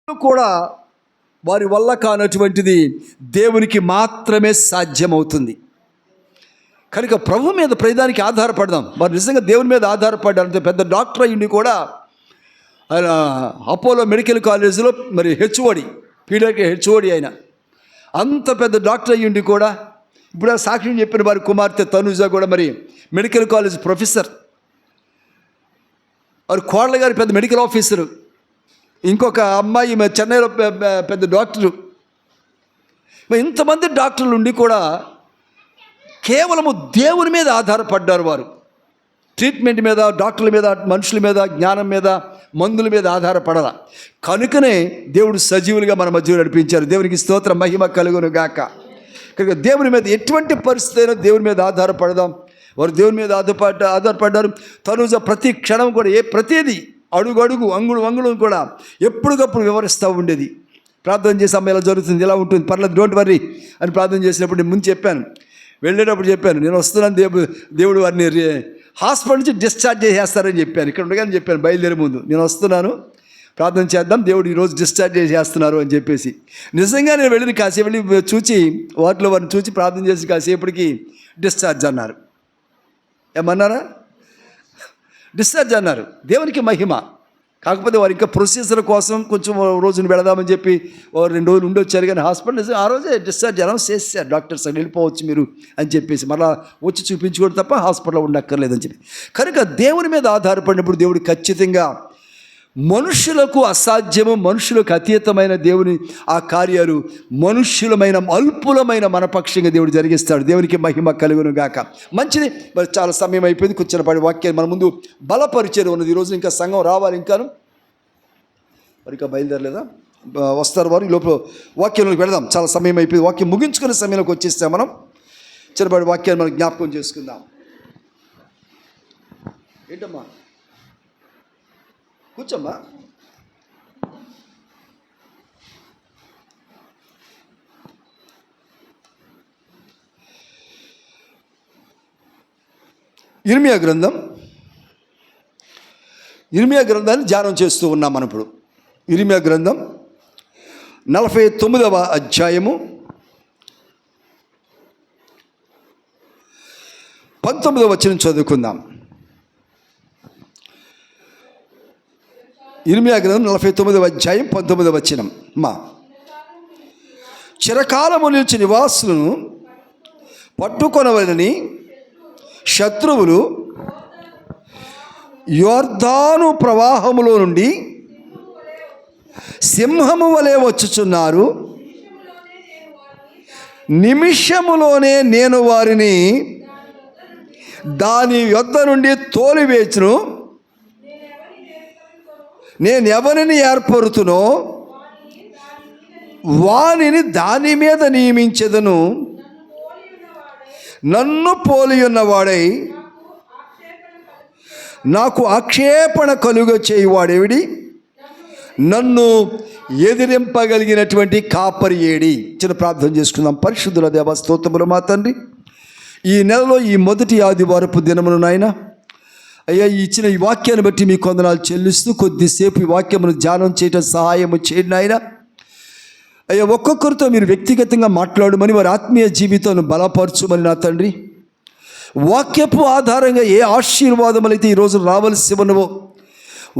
కూడా వారి వల్ల కానటువంటిది దేవునికి మాత్రమే సాధ్యమవుతుంది. కనుక ప్రభు మీద ప్రతిదానికి ఆధారపడదాం. మరి నిజంగా దేవుని మీద ఆధారపడ్డారు. పెద్ద డాక్టర్ అయ్యిండి కూడా ఆయన అపోలో మెడికల్ కాలేజీలో మరి హెచ్ఓడి, పీడియాట్రిక్ హెచ్ఓడి ఆయన. అంత పెద్ద డాక్టర్ అయ్యిండి కూడా ఇప్పుడు ఆ సాక్ష్యం చెప్పిన వారి కుమార్తె తనుజ కూడా మరి మెడికల్ కాలేజ్ ప్రొఫెసర్, వారి కోడల గారు పెద్ద మెడికల్ ఆఫీసరు, ఇంకొక అమ్మాయి చెన్నైలో పెద్ద డాక్టరు. ఇంతమంది డాక్టర్లు ఉండి కూడా కేవలము దేవుని మీద ఆధారపడ్డారు. వారు ట్రీట్మెంట్ మీద, డాక్టర్ల మీద, మనుషుల మీద, జ్ఞానం మీద, మందుల మీద ఆధారపడాల. కనుకనే దేవుడు సజీవులుగా మన మధ్య నడిపించారు. దేవునికి స్తోత్రం, మహిమ కలుగును గాక. కనుక దేవుని మీద ఎటువంటి పరిస్థితి అయినా దేవుని మీద ఆధారపడదాం. వారు దేవుని మీద ఆధారపడ్డారు. తనుజ ప్రతి క్షణం కూడా ప్రతిదీ అడుగు అడుగు, అంగుడు అంగుడు కూడా ఎప్పటికప్పుడు వివరిస్తూ ఉండేది. ప్రార్థన చేసే అమ్మాయి ఇలా జరుగుతుంది, ఇలా ఉంటుంది, పర్లేదు, డోంట్ వర్రీ అని ప్రార్థన చేసినప్పుడు నేను ముందు చెప్పాను, వెళ్ళేటప్పుడు చెప్పాను, నేను వస్తున్నాను, దేవుడు వారిని హాస్పిటల్ నుంచి డిశ్చార్జ్ చేసేస్తారని చెప్పాను. ఇక్కడ ఉండగానే చెప్పాను, బయలుదేరే ముందు నేను వస్తున్నాను, ప్రార్థన చేద్దాం, దేవుడు ఈరోజు డిశ్చార్జ్ చేసేస్తున్నారు అని చెప్పేసి. నిజంగా నేను వెళ్ళి కాసేపు వెళ్ళి చూచి వాటిలో వారిని చూసి ప్రార్థన చేసి కాసేపటికి డిశ్చార్జ్ అన్నారు. ఏమన్నారా? డిశ్చార్జ్ అన్నారు. దేవునికి మహిమ. కాకపోతే వారు ఇంకా ప్రొసీజర్ కోసం కొంచెం రోజును వెళదామని చెప్పి 2 రోజులు ఉండి వచ్చారు. కానీ హాస్పిటల్ ఆ రోజే డిశ్చార్జ్ అనౌన్స్ చేశారు డాక్టర్స్, వెళ్ళిపోవచ్చు మీరు అని చెప్పేసి. మళ్ళీ వచ్చి చూపించుకోవడం తప్ప హాస్పిటల్లో ఉండక్కర్లేదని చెప్పి. కనుక దేవుని మీద ఆధారపడినప్పుడు దేవుడు ఖచ్చితంగా మనుషులకు అసాధ్యము, మనుషులకు అతీతమైన దేవుని ఆ కార్యాలు మనుష్యులమైన అల్పులమైన మనపక్షంగా దేవుడు జరిగిస్తాడు. దేవునికి మహిమ కలుగును గాక. మంచిది. మరి చాలా సమయం అయిపోయింది. కూర్చొని పడి వాక్యాన్ని మన ముందు బలపరిచయం ఉన్నది. ఈరోజు ఇంకా సంఘం రావాలి, ఇంకాను మరి ఇంకా బయలుదేరలేదా? వస్తారు వారు. ఈ లోపల వాక్యంలోకి వెళదాం. చాలా సమయం అయిపోయింది. వాక్యం ముగించుకునే సమయంలోకి వచ్చేస్తాం. మనం చిన్నపాటి వాక్యాన్ని మనం జ్ఞాపకం చేసుకుందాం. ఏంటమ్మా, కూర్చోమ్మా. ఇర్మియా గ్రంథాన్ని ధ్యానం చేస్తూ ఉన్నాం మనం ఇప్పుడు. ఇర్మియా గ్రంథం 49వ అధ్యాయము 19వ వచనం చదువుకుందాం. ఇర్మియా గ్రంథం 49వ అధ్యాయం 19వ వచనం. చిరకాలము నిలిచి నివాసులను పట్టుకొనవలని శత్రువులు యొర్దాను ప్రవాహములో నుండి సింహము వలె వచ్చుచున్నారు. నిమిషములోనే నేను వారిని దాని యొద్ద నుండి తోలివేచును. నేను ఎవరిని ఏర్పరుతునో వానిని దాని మీద నియమించెదను. నన్ను పోలి ఉన్నవాడై నాకు ఆక్షేపణ కలుగ చేయువాడేవిడి? నన్ను ఎదిరింపగలిగినటువంటి కాపరి ఏడి? చిన్న ప్రార్థన చేసుకుందాం. పరిశుద్ధుల దేవ, స్తోత్రములు మా తండ్రి. ఈ నెలలో ఈ మొదటి ఆదివారపు దినమును నాయన అయ్యా, ఇచ్చిన ఈ వాక్యాన్ని బట్టి మీ కొందనాలు చెల్లిస్తూ కొద్దిసేపు ఈ వాక్యమును ధ్యానం చేయటం సహాయము చేయండి ఆయన. అయ్యా, ఒక్కొక్కరితో మీరు వ్యక్తిగతంగా మాట్లాడమని, వారి ఆత్మీయ జీవితాన్ని బలపరచుమని నా తండ్రి. వాక్యపు ఆధారంగా ఏ ఆశీర్వాదములైతే ఈరోజు రావలసి ఉన్నవో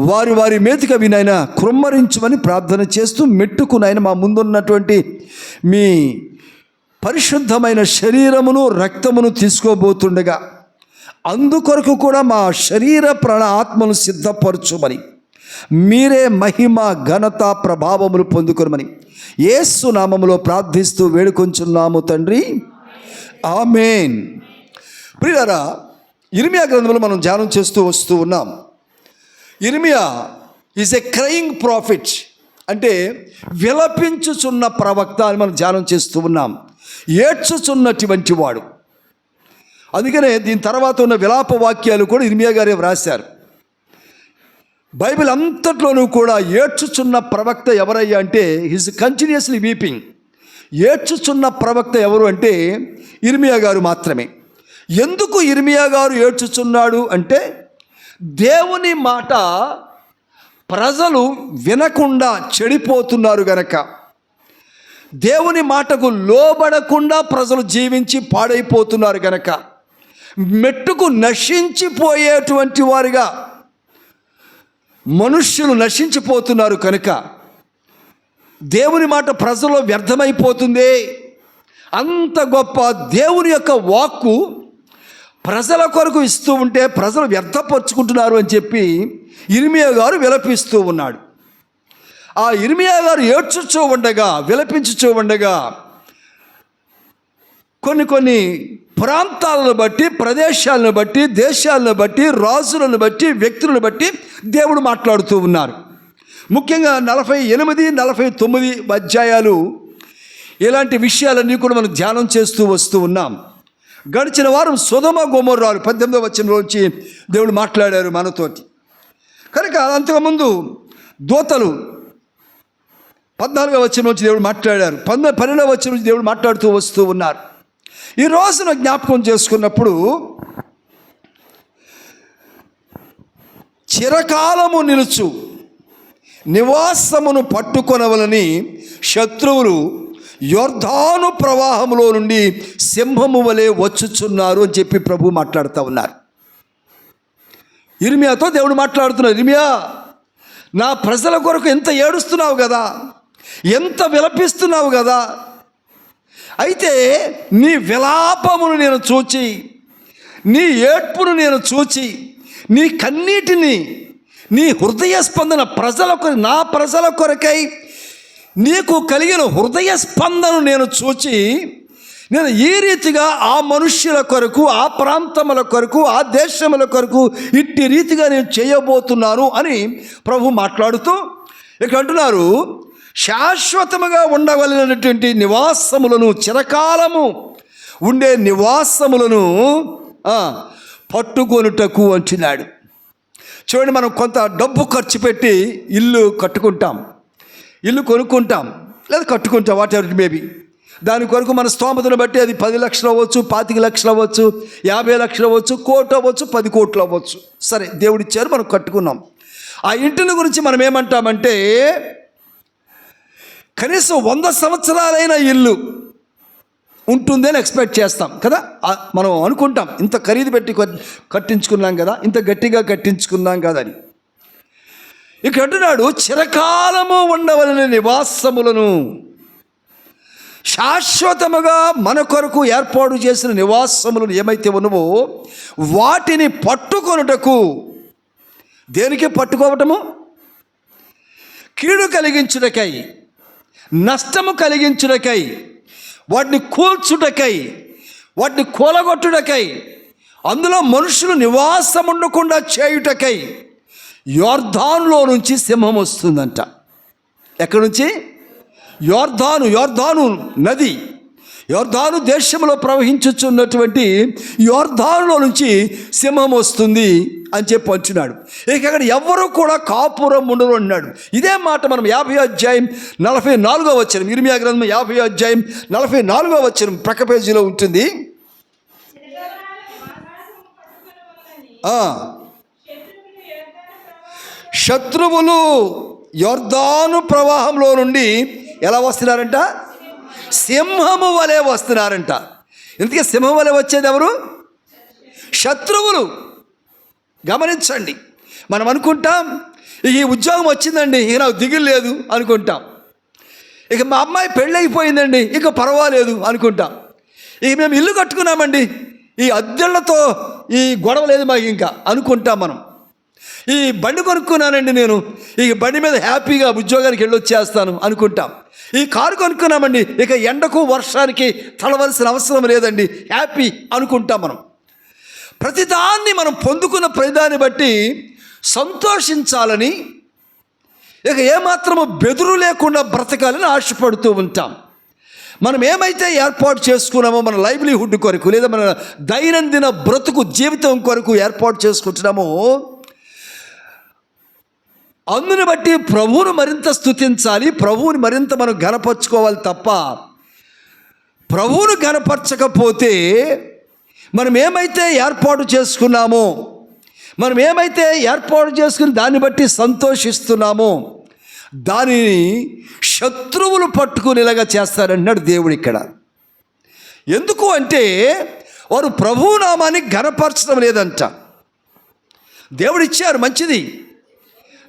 వారి వారి మీదకి అవి నాయన కృమ్మరించమని ప్రార్థన చేస్తూ మెట్టుకునైనా మా ముందున్నటువంటి మీ పరిశుద్ధమైన శరీరమును రక్తమును తీసుకోబోతుండగా అందుకొరకు కూడా మా శరీర ప్రాణ ఆత్మను సిద్ధపరచుమని, మీరే మహిమ ఘనత ప్రభావములు పొందుకొనమని యేసు నామములో ప్రార్థిస్తూ వేడుకొంచున్నాము తండ్రి, ఆమేన్. ప్రియులారా, ఇర్మియా గ్రంథంలో మనం ధ్యానం చేస్తూ వస్తూ ఉన్నాం. ఇర్మియా ఈజ్ ఎ క్రయింగ్ ప్రాఫిట్, అంటే విలపించుచున్న ప్రవక్త అని మనం ధ్యానం చేస్తూ ఉన్నాం. ఏడ్చుచున్నటువంటి వాడు. అందుకనే దీని తర్వాత ఉన్న విలాప వాక్యాలు కూడా ఇర్మియా గారే వ్రాశారు. బైబిల్ అంతట్లోనూ కూడా ఏడ్చుచున్న ప్రవక్త ఎవరయ్యా అంటే హిజ్ కంటిన్యూస్లీ వీపింగ్. ఏడ్చుచున్న ప్రవక్త ఎవరు అంటే ఇర్మియా గారు మాత్రమే. ఎందుకు ఇర్మియా గారు ఏడ్చుచున్నాడు అంటే దేవుని మాట ప్రజలు వినకుండా చెడిపోతున్నారు గనక, దేవుని మాటకు లోబడకుండా ప్రజలు జీవించి పాడైపోతున్నారు గనక, మెట్టుకు నశించిపోయేటువంటి వారిగా మనుష్యులు నశించిపోతున్నారు కనుక దేవుని మాట ప్రజల్లో వ్యర్థమైపోతుంది. అంత గొప్ప దేవుని యొక్క వాక్కు ప్రజల కొరకు ఇస్తూ ఉంటే ప్రజలు వ్యర్థపరుచుకుంటున్నారు అని చెప్పి ఇర్మియా గారు విలపిస్తూ ఉన్నాడు. ఆ ఇర్మియా గారు ఏడ్చుచూ ఉండగా, విలపించుచూ ఉండగా కొన్ని ప్రాంతాలను బట్టి, ప్రదేశాలను బట్టి, దేశాలను బట్టి, రాజులను బట్టి, వ్యక్తులను బట్టి దేవుడు మాట్లాడుతూ ఉన్నారు. ముఖ్యంగా 48, 49 అధ్యాయాలు ఇలాంటి విషయాలన్నీ కూడా మనం ధ్యానం చేస్తూ వస్తూ ఉన్నాం. గడిచిన వారం సొదొమ గొమొర్రాలు 18వ వచనంలోంచి దేవుడు మాట్లాడారు మనతోటి. కనుక అంతకుముందు దోతలు 14వ వచనం నుంచి దేవుడు మాట్లాడారు, 12వ వచనం నుంచి దేవుడు మాట్లాడుతూ వస్తూ ఉన్నారు. ఈ రోజున జ్ఞాపకం చేసుకున్నప్పుడు చిరకాలము నిలుచు నివాసమును పట్టుకొనవలని శత్రువులు యొర్దాను ప్రవాహంలో నుండి సింహము వలె వచ్చుచున్నారు అని చెప్పి ప్రభు మాట్లాడుతూ ఉన్నారు. ఇర్మియాతో దేవుడు మాట్లాడుతున్నారు, ఇర్మియా, నా ప్రజల కొరకు ఎంత ఏడుస్తున్నావు కదా, ఎంత విలపిస్తున్నావు కదా, అయితే నీ విలాపమును నేను చూచి, నీ ఏడ్పును నేను చూచి, నీ కన్నీటిని, నీ హృదయ స్పందన నా ప్రజల కొరకై నీకు కలిగిన హృదయ స్పందన నేను చూచి, నేను ఈ రీతిగా ఆ మనుష్యుల కొరకు, ఆ ప్రాంతముల కొరకు, ఆ దేశముల కొరకు ఇట్టి రీతిగా నేను చేయబోతున్నాను అని ప్రభు మాట్లాడుతూ ఇక్కడ అంటున్నారు, శాశ్వతముగా ఉండవలసినటువంటి నివాసములను, చిరకాలము ఉండే నివాసములను పట్టుకొనుటకు అంటున్నాడు. చూడండి, మనం కొంత డబ్బు ఖర్చు పెట్టి ఇల్లు కట్టుకుంటాం, ఇల్లు కొనుక్కుంటాం, లేదా కట్టుకుంటాం, వాట్ ఎవర్ ఇట్ మేబీ. దాని కొరకు మన స్తోమతను బట్టి అది 10 లక్షలు అవ్వచ్చు, 25 లక్షలు అవ్వచ్చు, 50 లక్షలు అవ్వచ్చు, 1 కోటి అవ్వచ్చు, 10 కోట్లు అవ్వచ్చు. సరే, దేవుడిచ్చారు, మనం కట్టుకున్నాం. ఆ ఇంటిని గురించి మనం ఏమంటామంటే, కనీసం 100 సంవత్సరాలైన ఇల్లు ఉంటుందని ఎక్స్పెక్ట్ చేస్తాం కదా. మనం అనుకుంటాం, ఇంత ఖరీదు పెట్టి కట్టించుకున్నాం కదా, ఇంత గట్టిగా కట్టించుకున్నాం కదా అని. ఇక్కడ అంటున్నాడు, చిరకాలము ఉండవలసిన నివాసములను, శాశ్వతముగా మన కొరకు ఏర్పాటు చేసిన నివాసములను ఏమైతే ఉన్నవో వాటిని పట్టుకొనుటకు. దేనికి పట్టుకోవటము? కీడు కలిగించుటకై, నష్టము కలిగించుటకై, వాటిని కూల్చుటకై, వాటిని కూలగొట్టుటకై, అందులో మనుషులు నివాసం ఉండకుండా చేయుటకై యొర్దానులో నుంచి సింహం వస్తుందంట. ఎక్కడి నుంచి? యొర్దాను నది, యొర్దాను దేశంలో ప్రవహించుచున్నటువంటి యొర్దానులో నుంచి సింహం వస్తుంది అని చెప్పి అంటున్నాడు. ఇక అక్కడ ఎవరు కూడా కాపురం ఉండరు అన్నాడు. ఇదే మాట మనం 50వ అధ్యాయం 44వ వచనం, ఇర్మియా గ్రంథం 50వ అధ్యాయం 44వ వచనం ప్రక్క పేజీలో ఉంటుంది. శత్రువులు యొర్దాను ప్రవాహంలో నుండి ఎలా వస్తున్నారంట? సింహము వలె వస్తున్నారంట. ఇందుకే సింహం వలె వచ్చేది ఎవరు? శత్రువులు. గమనించండి, మనం అనుకుంటాం ఈ ఉద్యోగం వచ్చిందండి, ఇక నాకు దిగులు లేదు అనుకుంటాం. ఇక మా అమ్మాయి పెళ్ళైపోయిందండి, ఇక పర్వాలేదు అనుకుంటాం. ఇక మేము ఇల్లు కట్టుకున్నామండి, ఈ అద్దెళ్లతో ఈ గొడవ లేదు మాకు ఇంకా అనుకుంటాం మనం. ఈ బండి కొనుక్కున్నానండి నేను, ఈ బండి మీద హ్యాపీగా ఉద్యోగానికి వెళ్ళొచ్చేస్తాను అనుకుంటాం. ఈ కారు కొనుక్కున్నామండి, ఇక ఎండకు వర్షానికి తడవలసిన అవసరం లేదండి, హ్యాపీ అనుకుంటాం మనం. ప్రతిదాన్ని మనం పొందుకున్న ప్రతిదాన్ని బట్టి సంతోషించాలని, ఇక ఏమాత్రము బెదురు లేకుండా బ్రతకాలని ఆశపడుతూ ఉంటాం. మనం ఏమైతే ఏర్పాటు చేసుకున్నామో మన లైవ్లీహుడ్ కొరకు, లేదా మన దైనందిన బ్రతుకు జీవితం కొరకు ఏర్పాటు చేసుకుంటున్నామో, అందుని బట్టి ప్రభువును మరింత స్తుతించాలి, ప్రభువుని మరింత మనం ఘనపరచుకోవాలి తప్ప, ప్రభువును ఘనపరచకపోతే మనం ఏమైతే ఏర్పాటు చేసుకున్నామో, మనం ఏమైతే ఏర్పాటు చేసుకుని దాన్ని బట్టి సంతోషిస్తున్నామో దానిని శత్రువులు పట్టుకునేలాగా చేస్తారన్నాడు దేవుడు ఇక్కడ. ఎందుకు అంటే వారు ప్రభునామాన్ని ఘనపరచడం లేదంట. దేవుడు ఇచ్చారు మంచిది,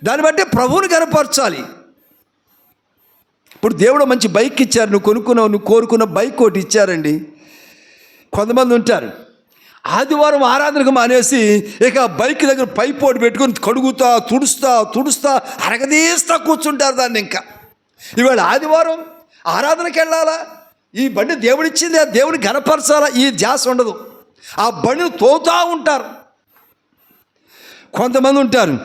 దాన్ని బట్టి ప్రభువుని ఘనపరచాలి. ఇప్పుడు దేవుడు మంచి బైక్ ఇచ్చారు, నువ్వు కోరుకున్న బైక్ ఒకటి ఇచ్చారండి. కొంతమంది ఉంటారు ఆదివారం ఆరాధనకు మానేసి ఇక బైక్ దగ్గర పైపోటు పెట్టుకుని కడుగుతా తుడుస్తా అరగదీస్తా కూర్చుంటారు దాన్ని. ఇంకా ఇవాళ ఆదివారం ఆరాధనకి వెళ్ళాలా, ఈ బండి దేవుడిచ్చింది, ఆ దేవుని ఘనపరచాలా, ఈ ధ్యాస ఉండదు. ఆ బండిని తోతా ఉంటారు. కొంతమంది ఉంటారు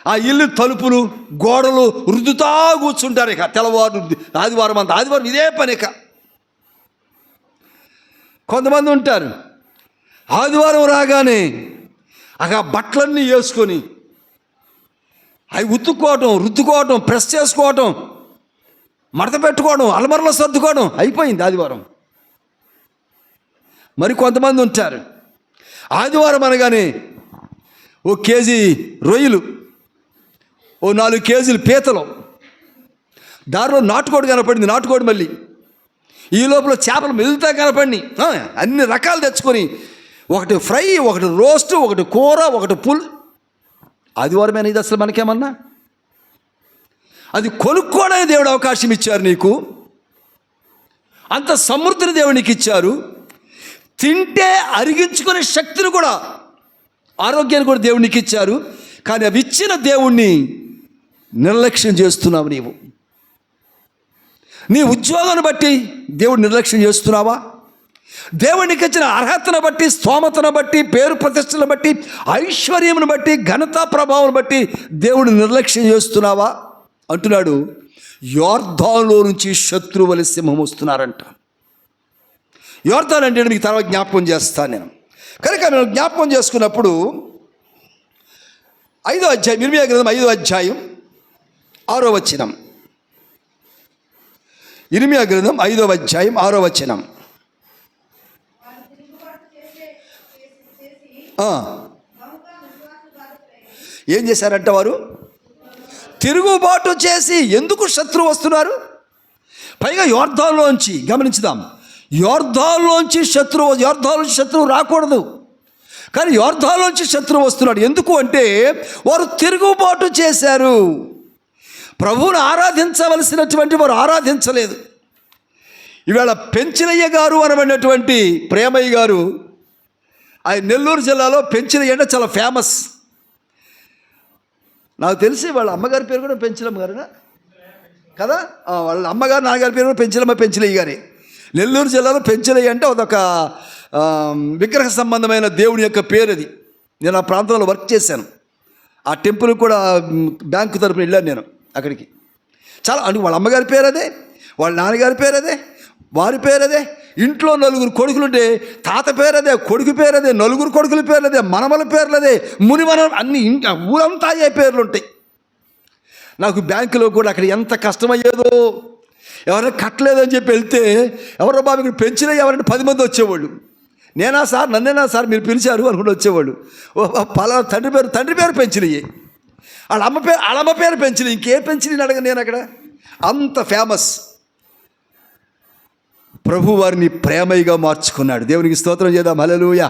ఆ ఇల్లు తలుపులు గోడలు రుద్దుతా కూర్చుంటారు. ఇక తెల్లవారు ఆదివారం ఇదే పని. ఇక కొంతమంది ఉంటారు ఆదివారం రాగానే ఆ బట్టలన్నీ వేసుకొని అవి రుద్దుకోవటం ప్రెస్ చేసుకోవటం, మడత పెట్టుకోవడం, అలమరలో సర్దుకోవడం అయిపోయింది ఆదివారం. మరి కొంతమంది ఉంటారు ఆదివారం అనగానే 1 కేజీ రొయ్యలు, 4 కేజీలు పీతలు, దారిలో నాటుకోడి కనపడింది, నాటుకోడి మళ్ళీ ఈ లోపల చేపలు మెదులుతా కనపడి అన్ని రకాలు తెచ్చుకొని ఒకటి ఫ్రై, ఒకటి రోస్ట్, ఒకటి కూర, ఒకటి పుల్. ఆదివారమేనా ఇది? అసలు మనకేమన్నా అది కొనుక్కోవడానికి దేవుడు అవకాశం ఇచ్చారు నీకు. అంత సమృద్ధిని దేవునికి ఇచ్చారు. తింటే అరిగించుకునే శక్తిని కూడా, ఆరోగ్యాన్ని కూడా దేవునికి ఇచ్చారు. కానీ అవి ఇచ్చిన దేవుణ్ణి నిర్లక్ష్యం చేస్తున్నావు. నీ ఉద్యోగాన్ని బట్టి దేవుడు నిర్లక్ష్యం చేస్తున్నావా? దేవునికి ఇచ్చిన అర్హతను బట్టి, స్తోమతను బట్టి, పేరు ప్రతిష్టలను బట్టి, ఐశ్వర్యమును బట్టి, ఘనత ప్రభావం బట్టి దేవుడు నిర్లక్ష్యం చేస్తున్నావా అంటున్నాడు. యోర్దానులో నుంచి శత్రువుల సింహం వస్తున్నారంట. యోర్దాను అంటే మీకు తర్వాత జ్ఞాపకం చేస్తాను నేను. కనుక నేను జ్ఞాపకం చేసుకున్నప్పుడు 5వ అధ్యాయం, ఇర్మీయా గ్రంథం 5వ అధ్యాయం 6వ వచనం. ఇర్మీయా గ్రంథం 5వ అధ్యాయం 6వ వచనం. ఏం చేశారంట వారు? తిరుగుబాటు చేసి. ఎందుకు శత్రువు వస్తున్నారు? పైగా యోర్దానులోంచి, గమనించుదాం, యోర్దానులోంచి శత్రువు రాకూడదు, కానీ యోర్దానులోంచి శత్రువు వస్తున్నాడు. ఎందుకు అంటే వారు తిరుగుబాటు చేశారు. ప్రభువును ఆరాధించవలసినటువంటి వారు ఆరాధించలేదు. ఇవాళ పెంచిలయ్య గారు అనబడినటువంటి ప్రేమయ్య గారు, ఆయన నెల్లూరు జిల్లాలో పెంచిలయ్య అంటే చాలా ఫేమస్. నాకు తెలిసి వాళ్ళ అమ్మగారి పేరు కూడా పెంచిలమ్మ గారునా కదా? వాళ్ళ అమ్మగారు నాన్నగారి పేరు కూడా పెంచిలయ్య గారి. నెల్లూరు జిల్లాలో పెంచిలయ్య అంటే అదొక విగ్రహ సంబంధమైన దేవుని యొక్క పేరు. అది నేను ఆ ప్రాంతంలో వర్క్ చేశాను. ఆ టెంపుల్ కూడా బ్యాంకు తరపున వెళ్ళాను నేను అక్కడికి. చాలా అంటే వాళ్ళ అమ్మగారి పేరు అదే, వాళ్ళ నాన్నగారి పేరు అదే, వారి పేరు అదే. ఇంట్లో 4 కొడుకులుంటే తాత పేరదే, కొడుకు పేరదే, 4 కొడుకుల పేర్లదే, మనమల పేర్లదే, మునిమనం అన్ని ఊరంతా అయ్యే పేర్లు ఉంటాయి. నాకు బ్యాంకులో కూడా అక్కడ ఎంత కష్టమయ్యేదో. ఎవరైనా కట్టలేదని చెప్పి వెళ్తే, ఎవరో బాబు ఇక్కడ పెంచినా ఎవరంటే 10 మంది వచ్చేవాళ్ళు. నేనా సార్, నన్నేనా సార్ మీరు పిలిచారు అనుకుంటూ వచ్చేవాళ్ళు. పలానా తండ్రి పేరు పెంచినయ్యే, వాళ్ళ అమ్మ పేరు పెంచినవి, ఇంకే పెంచినని అడగ నేను అక్కడ. అంత ఫేమస్. ప్రభు వారిని ప్రేమయ్యగా మార్చుకున్నాడు. దేవునికి స్తోత్రం చేద్దాం, హల్లెలూయా.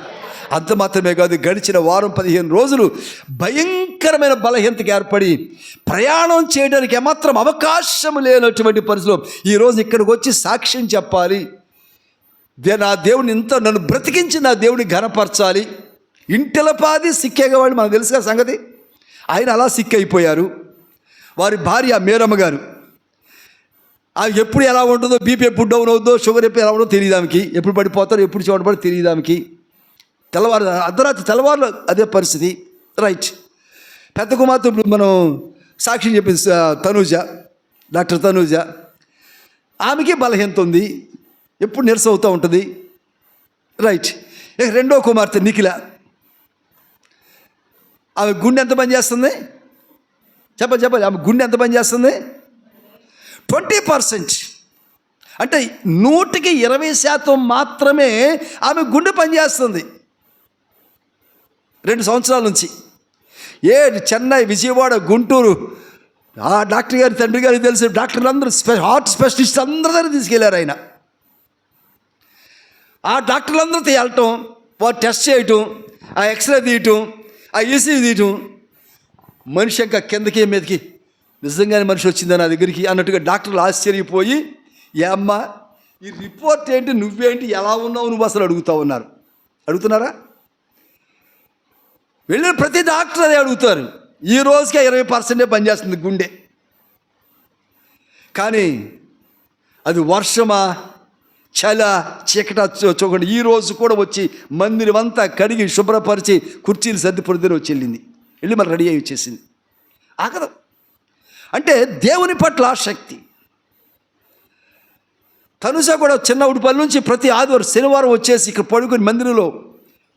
అంత మాత్రమే కాదు, గడిచిన వారం 15 రోజులు భయంకరమైన బలహీనతకి ఏర్పడి ప్రయాణం చేయడానికి ఏమాత్రం అవకాశం లేనటువంటి పరిస్థితిలో ఈరోజు ఇక్కడికి వచ్చి సాక్ష్యం చెప్పాలి. నా దేవుని నన్ను బ్రతికించి నా దేవుని ఘనపరచాలి. ఇంటిలపాది సిక్కేగవాడు మనకు తెలుసుగా సంగతి. ఆయన అలా సిక్కైపోయారు. వారి భార్య మేరమ్మ గారు, ఆమె ఎప్పుడు ఎలా ఉంటుందో, బీపీ ఎప్పుడు డౌన్ అవుతుందో, షుగర్ ఎప్పుడు ఎలా ఉంటుందో తెలియదు ఆమెకి. ఎప్పుడు పడిపోతారో, ఎప్పుడు చూడబడి తెలియదు ఆమెకి. అర్ధరాత్రి తెల్లవారులో అదే పరిస్థితి. రైట్. పెద్ద కుమార్తె మనం సాక్షి చెప్పింది తనూజ, డాక్టర్ తనూజ. ఆమెకి బలహీనత ఉంది, ఎప్పుడు నీరసం అవుతూ ఉంటుంది. రైట్. రెండో కుమార్తె నిఖిల, ఆమె గుండె ఎంత పని చేస్తుంది? చెప్పండి. ఆమె గుండె ఎంత పని చేస్తుంది? 20%. అంటే 120% మాత్రమే ఆమె గుండె పనిచేస్తుంది. 2 సంవత్సరాల నుంచి చెన్నై, విజయవాడ, గుంటూరు ఆ డాక్టర్ గారి తండ్రి గారికి తెలిసి డాక్టర్లు అందరూ హార్ట్ స్పెషలిస్ట్ అందరి దగ్గర తీసుకెళ్లారు ఆయన. ఆ డాక్టర్లందరితో వెళ్ళటం, వారు టెస్ట్ చేయటం, ఆ ఎక్స్రే తీయటం, ఆ ఈసీజీ తీయటం, మనిషి ఇంకా కిందకి మీదకి నిజంగానే మనిషి వచ్చిందా నా దగ్గరికి అన్నట్టుగా డాక్టర్లు ఆశ్చర్యపోయి, ఏ అమ్మా ఈ రిపోర్ట్ ఏంటి, నువ్వేంటి, ఎలా ఉన్నావు నువ్వు అసలు అడుగుతున్నారా? వెళ్ళిన ప్రతి డాక్టర్ అదే అడుగుతారు. ఈ రోజుకే 20% పనిచేస్తుంది గుండె. కానీ అది వర్షమా, చల, చీకట చూడండి, ఈ రోజు కూడా వచ్చి మందిరం అంతా కడిగి శుభ్రపరిచి కుర్చీలు సర్ది పొద్దున వచ్చి వెళ్ళి మళ్ళీ రెడీ అయ్యి వచ్చేసింది. ఆగదు. అంటే దేవుని పట్ల ఆసక్తి. తనుజ కూడా చిన్న ఉడిపల్లి నుంచి ప్రతి ఆదివారం శనివారం వచ్చేసి ఇక్కడ పడుకొని మందిరంలో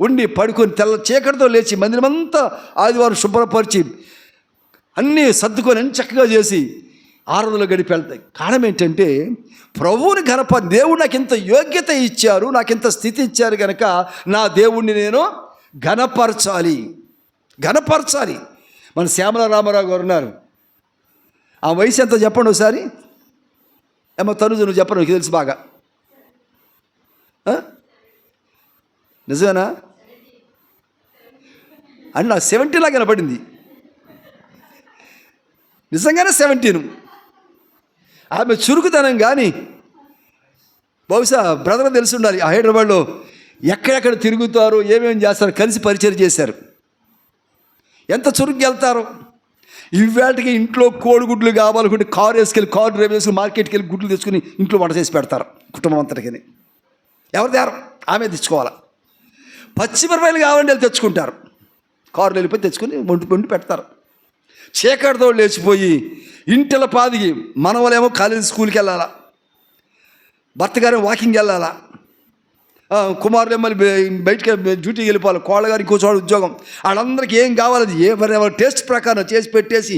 ఉండి పడుకొని తెల్ల చీకటితో లేచి మందిరం అంతా ఆదివారం శుభ్రపరిచి అన్నీ సర్దుకొని చక్కగా చేసి ఆరాధనలో గడిపి వెళ్తాయి. కారణం ఏంటంటే ప్రభువుని దేవుడు నాకు ఇంత యోగ్యత ఇచ్చారు, నాకు ఇంత స్థితి ఇచ్చారు కనుక నా దేవుణ్ణి నేను ఘనపరచాలి. మన శ్యామల రామారావు గారు ఉన్నారు. ఆ వయసు ఎంత చెప్పండి ఒకసారి. ఏమో తనుజ నువ్వు చెప్పను, నీకు తెలుసు బాగా. నిజమేనా? అని నాకు 70 లాగా కనపడింది. నిజంగానే 17. ఆమె చురుకుతనం కానీ బహుశా బ్రదర్ తెలిసి ఉండాలి. ఆ హైదరాబాద్లో ఎక్కడెక్కడ తిరుగుతారో, ఏమేమి చేస్తారో కలిసి పరిచయం చేశారు. ఎంత చురుగ్గా వెళ్తారో. ఇవాటికి ఇంట్లో కోడిగుడ్లు కావాలనుకుంటే కారు డ్రైవ్ వేసుకుని మార్కెట్కి వెళ్ళి గుడ్లు తెచ్చుకుని ఇంట్లో వంట చేసి పెడతారు కుటుంబం అంతటికి. ఎవరు తేరు, ఆమె తెచ్చుకోవాలి. పచ్చిమిరపకాయలు కావాలంటే వెళ్ళి తెచ్చుకుంటారు, కారులో వెళ్ళిపోయి తెచ్చుకొని వండి పెడతారు. చీకటితో లేచిపోయి ఇంటిల పాదికి మనవలేమో కాలేజీ స్కూల్కి వెళ్ళాలా, భర్త గారు వాకింగ్ వెళ్ళాలా, కుమారులు మళ్ళీ బయటికి డ్యూటీకి వెళ్ళిపోవాలి, కోళ్ళగారు ఇంకో చోట ఉద్యోగం. వాళ్ళందరికీ ఏం కావాలి ఎవరి టేస్ట్ ప్రకారం చేసి పెట్టేసి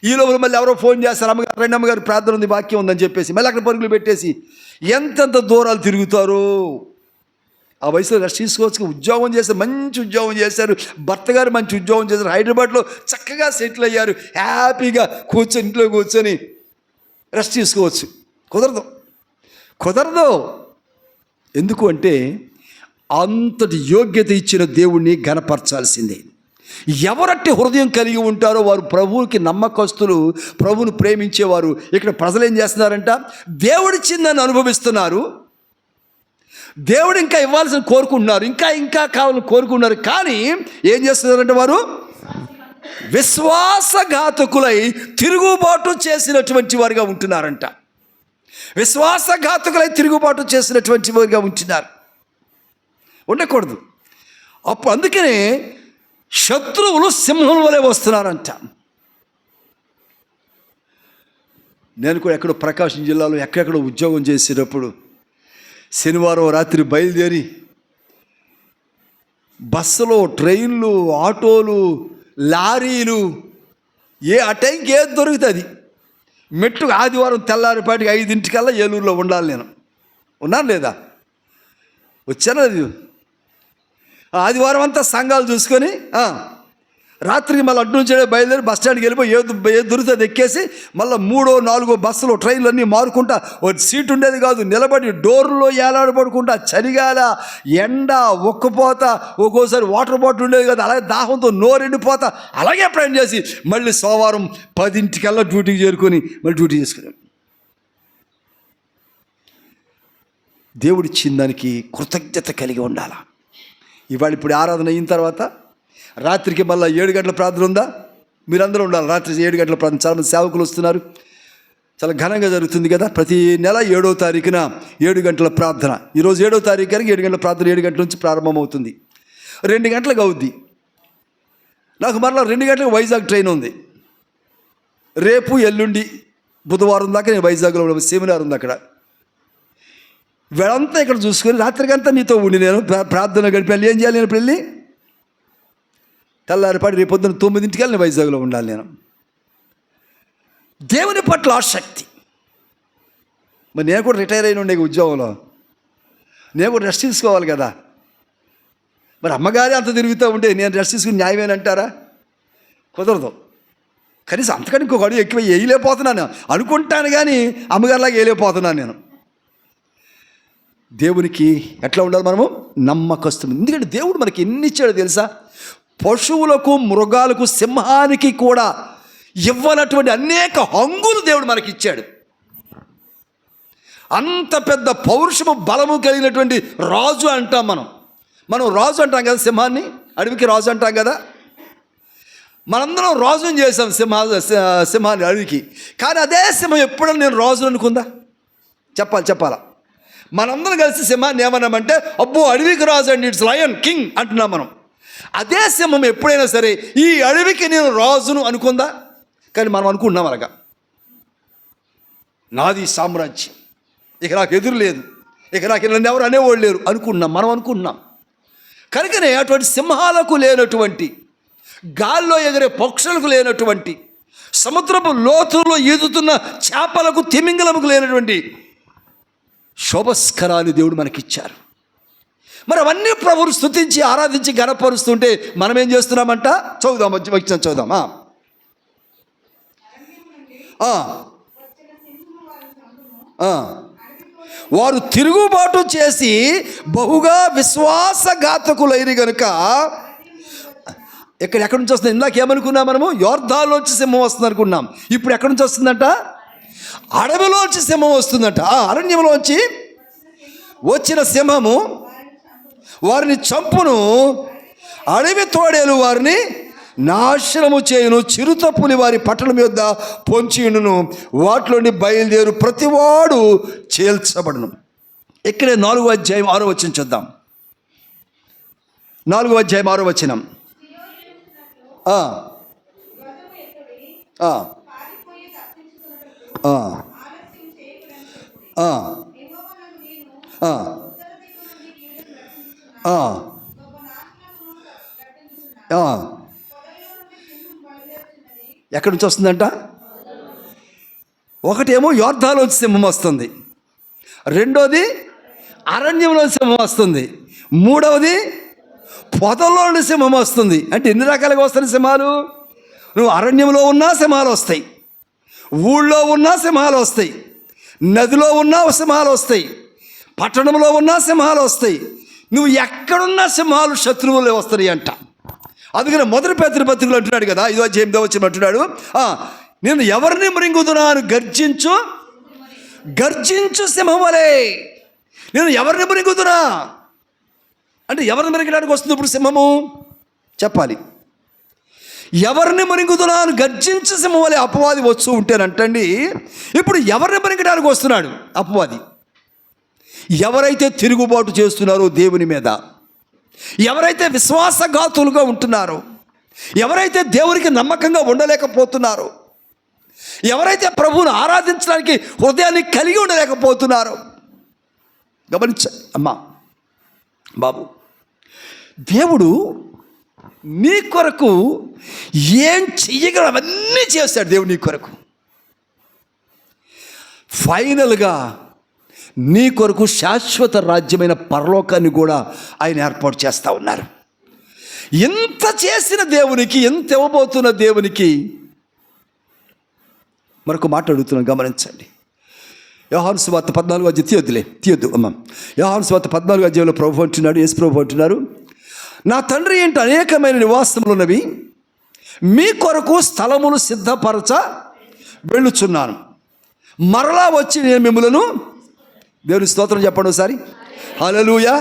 ఈ లోపల మళ్ళీ ఎవరో ఫోన్ చేస్తారు, అమ్మగారు రండి అమ్మగారు ప్రార్థన ఉంది, వాక్యం ఉందని చెప్పేసి మళ్ళీ అక్కడ పరుగులు పెట్టేసి ఎంతెంత దూరాలు తిరుగుతారు. ఆ వయసులో రెస్ట్ తీసుకోవచ్చు. ఉద్యోగం చేస్తారు, మంచి ఉద్యోగం చేశారు, భర్త గారు మంచి ఉద్యోగం చేశారు, హైదరాబాద్లో చక్కగా సెటిల్ అయ్యారు, హ్యాపీగా ఇంట్లో కూర్చొని రెస్ట్ తీసుకోవచ్చు. కుదరదు. ఎందుకు అంటే అంతటి యోగ్యత ఇచ్చిన దేవుణ్ణి ఘనపరచాల్సిందే. ఎవరట్టి హృదయం కలిగి ఉంటారో వారు ప్రభువుకి నమ్మకస్తులు, ప్రభువును ప్రేమించేవారు. ఇక్కడ ప్రజలు ఏం చేస్తున్నారంట, దేవుడిచ్చిందని అనుభవిస్తున్నారు, దేవుడు ఇంకా ఇవ్వాల్సిన కోరుకుంటున్నారు, ఇంకా కావాలని కోరుకుంటున్నారు. కానీ ఏం చేస్తున్నారంటే వారు విశ్వాసఘాతకులై తిరుగుబాటు చేసినటువంటి వారుగా ఉంటున్నారంట. తిరుగుబాటు చేసినటువంటి వారుగా ఉంటున్నారు. ఉండకూడదు. అప్పుడు అందుకనే శత్రువులు సింహం వలె వస్తున్నారంట. నేను కూడా ఎక్కడో ప్రకాశం జిల్లాలో ఎక్కడెక్కడో ఉద్యోగం చేసేటప్పుడు శనివారం రాత్రి బయలుదేరి బస్సులో, ట్రైన్లు, ఆటోలు, లారీలు, ఆ టైంకి ఏది దొరుకుతుంది మెట్టు ఆదివారం తెల్లారిపాటికి 5 ఏలూరులో ఉండాలి. నేను ఉన్నాను లేదా, వచ్చాను. అది ఆదివారం అంతా సంఘాలు చూసుకొని రాత్రికి మళ్ళీ అడ్డు నుంచి బయలుదేరి బస్ స్టాండ్కి వెళ్ళిపోయి ఏది దొరుకుతుంది ఎక్కేసి మళ్ళీ 3, 4 బస్సులు, ట్రైన్లు అన్నీ మారుకుంటా, ఒక సీట్ ఉండేది కాదు, నిలబడి డోర్లో ఏలాడబడుకుంటా, చలిగాల, ఎండ, ఒక్కపోత, ఒక్కోసారి వాటర్ బాటిల్ ఉండేది కాదు, అలాగే దాహంతో నోరెండిపోతా, అలాగే ప్రయాణం చేసి మళ్ళీ సోమవారం 10 డ్యూటీకి చేరుకొని మళ్ళీ డ్యూటీ చేసుకున్నాం. దేవుడిచ్చిన దానికి కృతజ్ఞత కలిగి ఉండాలా. ఇవాళ ఇప్పుడు ఆరాధన అయిన తర్వాత రాత్రికి మళ్ళీ 7 గంటల ప్రార్థన ఉందా, మీరందరూ ఉండాలి. రాత్రి 7 గంటల ప్రార్థన. చాలామంది సేవకులు వస్తున్నారు, చాలా ఘనంగా జరుగుతుంది కదా. ప్రతి నెల 7వ తారీఖున 7 గంటల ప్రార్థన. ఈరోజు 7వ తారీఖు కనుక 7 గంటల ప్రార్థన 7 గంటల నుంచి ప్రారంభమవుతుంది. 2 గంటలకు అవుద్ది. నాకు మరలా 2 గంటలకు వైజాగ్ ట్రైన్ ఉంది. రేపు, ఎల్లుండి, బుధవారం దాకా నేను వైజాగ్లో సెమినార్ ఉంది. అక్కడ వీళ్ళంతా ఇక్కడ చూసుకొని రాత్రికంతా నీతో ఉండి నేను ప్రార్థన గడిపి ఏం చేయాలి, నేను ఇప్పుడు వెళ్ళి తెల్లారిపాటి రేపు పొద్దున్న 9 నేను వైజాగ్లో ఉండాలి. నేను దేవుని పట్ల ఆసక్తి. మరి నేను కూడా రిటైర్ అయిన ఉండే ఉద్యోగంలో, నేను కూడా రెస్ట్ తీసుకోవాలి కదా. మరి అమ్మగారే అంత తిరుగుతూ ఉంటే నేను రెస్ట్ తీసుకుని న్యాయమేనంటారా? కుదరదు. కనీసం అంతకంటే ఇంకొక అడుగు ఎక్కువ వేయలేకపోతున్నాను అనుకుంటాను, కానీ అమ్మగారిలాగా వేయలేకపోతున్నాను నేను. దేవునికి ఎట్లా ఉండాలి మనము? నమ్మకస్తులు. ఎందుకంటే దేవుడు మనకి ఎన్ని ఇచ్చాడో తెలుసా? పశువులకు, మృగాలకు, సింహానికి కూడా ఇవ్వనటువంటి అనేక హంగులు దేవుడు మనకి ఇచ్చాడు. అంత పెద్ద పౌరుషము, బలము కలిగినటువంటి రాజు అంటాం మనం రాజు అంటాం కదా, సింహాన్ని, అడవికి రాజు అంటాం కదా. మనందరం రాజుని చేసాం సింహాన్ని అడవికి. కానీ అదే సింహం ఎప్పుడైనా నేను రాజు అనుకుందా? చెప్పాలా? మనందరం కలిసి సింహాన్ని ఏమన్నామంటే, అబ్బో అడవికి రాజు అండి, ఇట్స్ లయన్ కింగ్ అంటున్నాం మనం. అదే సింహం ఎప్పుడైనా సరే ఈ అడవికి నేను రాజును అనుకుందా? కానీ మనం అనుకుంటున్నాం అలాగా, నాది సామ్రాజ్యం, ఇక నాకు ఎదురు లేదు, ఇక నాకు నన్ను ఎవరు అనేవాళ్ళు లేరు మనం అనుకుంటున్నాం. కనుకనే అటువంటి సింహాలకు లేనటువంటి, గాల్లో ఎగిరే పక్షులకు లేనటువంటి, సముద్రపు లోతుల్లో ఈదుతున్న చేపలకు, తిమింగలముకు లేనటువంటి శోభస్కరాన్ని దేవుడు మనకిచ్చారు. మరి అవన్నీ ప్రభువును స్తుతించి ఆరాధించి గణపరుస్తుంటే మనం ఏం చేస్తున్నామంట? చదువుదాం. వారు తిరుగుబాటు చేసి బహుగా విశ్వాసఘాతకులైన గనుక, ఎక్కడి నుంచి వస్తుంది? ఇందాక ఏమనుకున్నాం మనము? యోర్దాన్లోంచి సింహం వస్తుంది అనుకున్నాం. ఇప్పుడు ఎక్కడి నుంచి వస్తుందంట? అడవిలోంచి సింహం వస్తుందంట. అరణ్యంలోంచి వచ్చిన సింహము వారిని చంపును, అడవి తోడేలు వారిని నాశనము చేయును, చిరుతపులి వారి పట్టణం యొద్ద పొంచియుండును, వాటిలోని బయలుదేరు ప్రతివాడు చేల్చబడును. ఇక్కడే 4వ అధ్యాయం 6వ వచనం చూద్దాం. 4వ అధ్యాయం 6వ వచనం. ఎక్కడి నుంచి వస్తుందంట? ఒకటేమో యోర్దాలోంచి సింహం వస్తుంది, రెండోది అరణ్యంలో సింహం వస్తుంది, మూడవది పొదల్లోని సింహం వస్తుంది. అంటే ఎన్ని రకాలుగా వస్తాయి సింహాలు? నువ్వు అరణ్యంలో ఉన్నా సింహాలు వస్తాయి, ఊళ్ళో ఉన్నా సింహాలు వస్తాయి, నదిలో ఉన్నా సింహాలు వస్తాయి, పట్టణంలో ఉన్నా సింహాలు వస్తాయి. నువ్వు ఎక్కడున్నా సింహాలు శత్రువులే వస్తాయి అంట. అందుకని మొదటి పేతురు పత్రికలో అంటున్నాడు కదా, 5వ అధ్యాయం 8వ వచనం అంటున్నాడు, నేను ఎవరిని మృంగుదునాను గర్జించు సింహమలే. నేను ఎవరిని మృంగుదునా అంటే ఎవరిని మృంగడానికి వస్తుంది ఇప్పుడు సింహము? చెప్పాలి. ఎవరిని మృంగుదునాను గర్జించు సింహమలే అపవాది వస్తూ ఉంటేనంటండి. ఇప్పుడు ఎవరిని మృంగడానికి వస్తున్నాడు అపవాది? ఎవరైతే తిరుగుబాటు చేస్తున్నారో దేవుని మీద, ఎవరైతే విశ్వాసఘాతులుగా ఉంటున్నారో, ఎవరైతే దేవునికి నమ్మకంగా ఉండలేకపోతున్నారో, ఎవరైతే ప్రభువును ఆరాధించడానికి హృదయాన్ని కలిగి ఉండలేకపోతున్నారో, గమనించ అమ్మా బాబు, దేవుడు నీ కొరకు ఏం చెయ్యగలడు అవన్నీ చేస్తాడు. దేవుడు నీ కొరకు ఫైనల్గా నీ కొరకు శాశ్వత రాజ్యమైన పరలోకాన్ని కూడా ఆయన ఏర్పాటు చేస్తూ ఉన్నారు. ఎంత చేసిన దేవునికి, ఎంత ఇవ్వబోతున్న దేవునికి మరొక మాట అడుగుతున్నాను, గమనించండి. యోహాను సువార్త 14వ అధ్యాయం తీయొద్దు అమ్మ. యోహాను సువార్త 14వ అధ్యాయంలో ప్రభు అంటున్నాడు, యేసు ప్రభు అంటున్నారు, నా తండ్రి ఏంటి అనేకమైన నివాసములు ఉన్నవి, మీ కొరకు స్థలములు సిద్ధపరచ వెళ్ళుచున్నాను, మరలా వచ్చి నేను మిమ్మలను, దేవుని స్తోత్రం చెప్పండి ఒకసారి, హల్లెలూయా,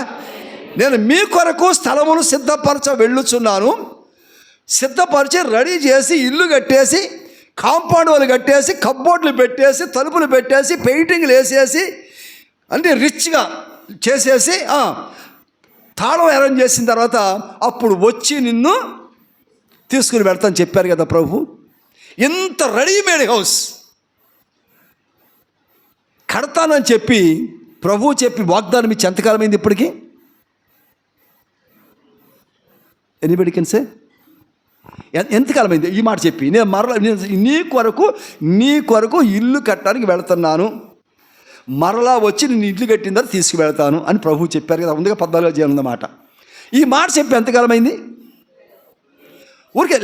నేను మీ కొరకు స్థలమును సిద్ధపరచ వెళ్ళుచున్నాను. సిద్ధపరిచి రెడీ చేసి ఇల్లు కట్టేసి, కాంపౌండ్ వాళ్ళు కట్టేసి, కబ్బోర్డులు పెట్టేసి, తలుపులు పెట్టేసి, పెయింటింగ్లు వేసేసి, అంటే రిచ్గా చేసేసి తాళం అరేంజ్ చేసిన తర్వాత అప్పుడు వచ్చి నిన్ను తీసుకుని వెళ్తాను చెప్పారు కదా ప్రభు. ఇంత రెడీమేడ్ హౌస్ కడతానని చెప్పి ప్రభువు చెప్పి వాగ్దానం ఇచ్చి ఎంతకాలమైంది ఇప్పటికీ? ఎనీబడి కెన్ సే ఎంతకాలమైంది ఈ మాట చెప్పి? నేను మరలా నీ కొరకు ఇల్లు కట్టడానికి వెళుతున్నాను, మరలా వచ్చి నేను ఇల్లు కట్టిన తర్వాత తీసుకువెళ్తాను అని ప్రభువు చెప్పారు కదా. ముందుగా 14వ అధ్యాయం అన్నమాట. ఈ మాట చెప్పి ఎంతకాలం అయింది? ఊరికే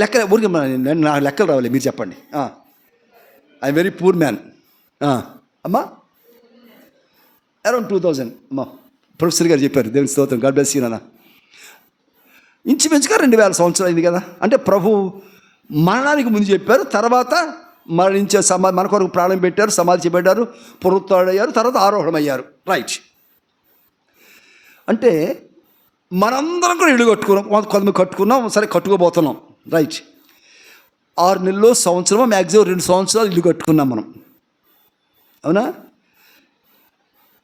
నా లెక్కలు రావాలి, మీరు చెప్పండి. I very poor man. అమ్మా అరౌండ్ 2000. అమ్మా ప్రొఫెసర్ గారు చెప్పారు, దేవుని స్తోత్రం, గాడ్ బ్లెస్ యూ నాన్న. ఇంచుమించుగా 2000 సంవత్సరాలు అయింది కదా. అంటే ప్రభు మరణానికి ముందు చెప్పారు, తర్వాత మరణించే మన కొరకు ప్రాణం పెట్టారు, సమాధి చేయబడ్డారు, పునరుత్థానుడయ్యారు, తర్వాత ఆరోహణమయ్యారు. రైట్. అంటే మనందరం కూడా ఇల్లు కట్టుకున్నాం, కొంతమంది కట్టుకున్నాం, సరే కట్టుకోబోతున్నాం. రైట్. 6 నెలలు, సంవత్సరం, మ్యాక్సిమం 2 సంవత్సరాలు ఇల్లు కట్టుకున్నాం మనం, అవునా?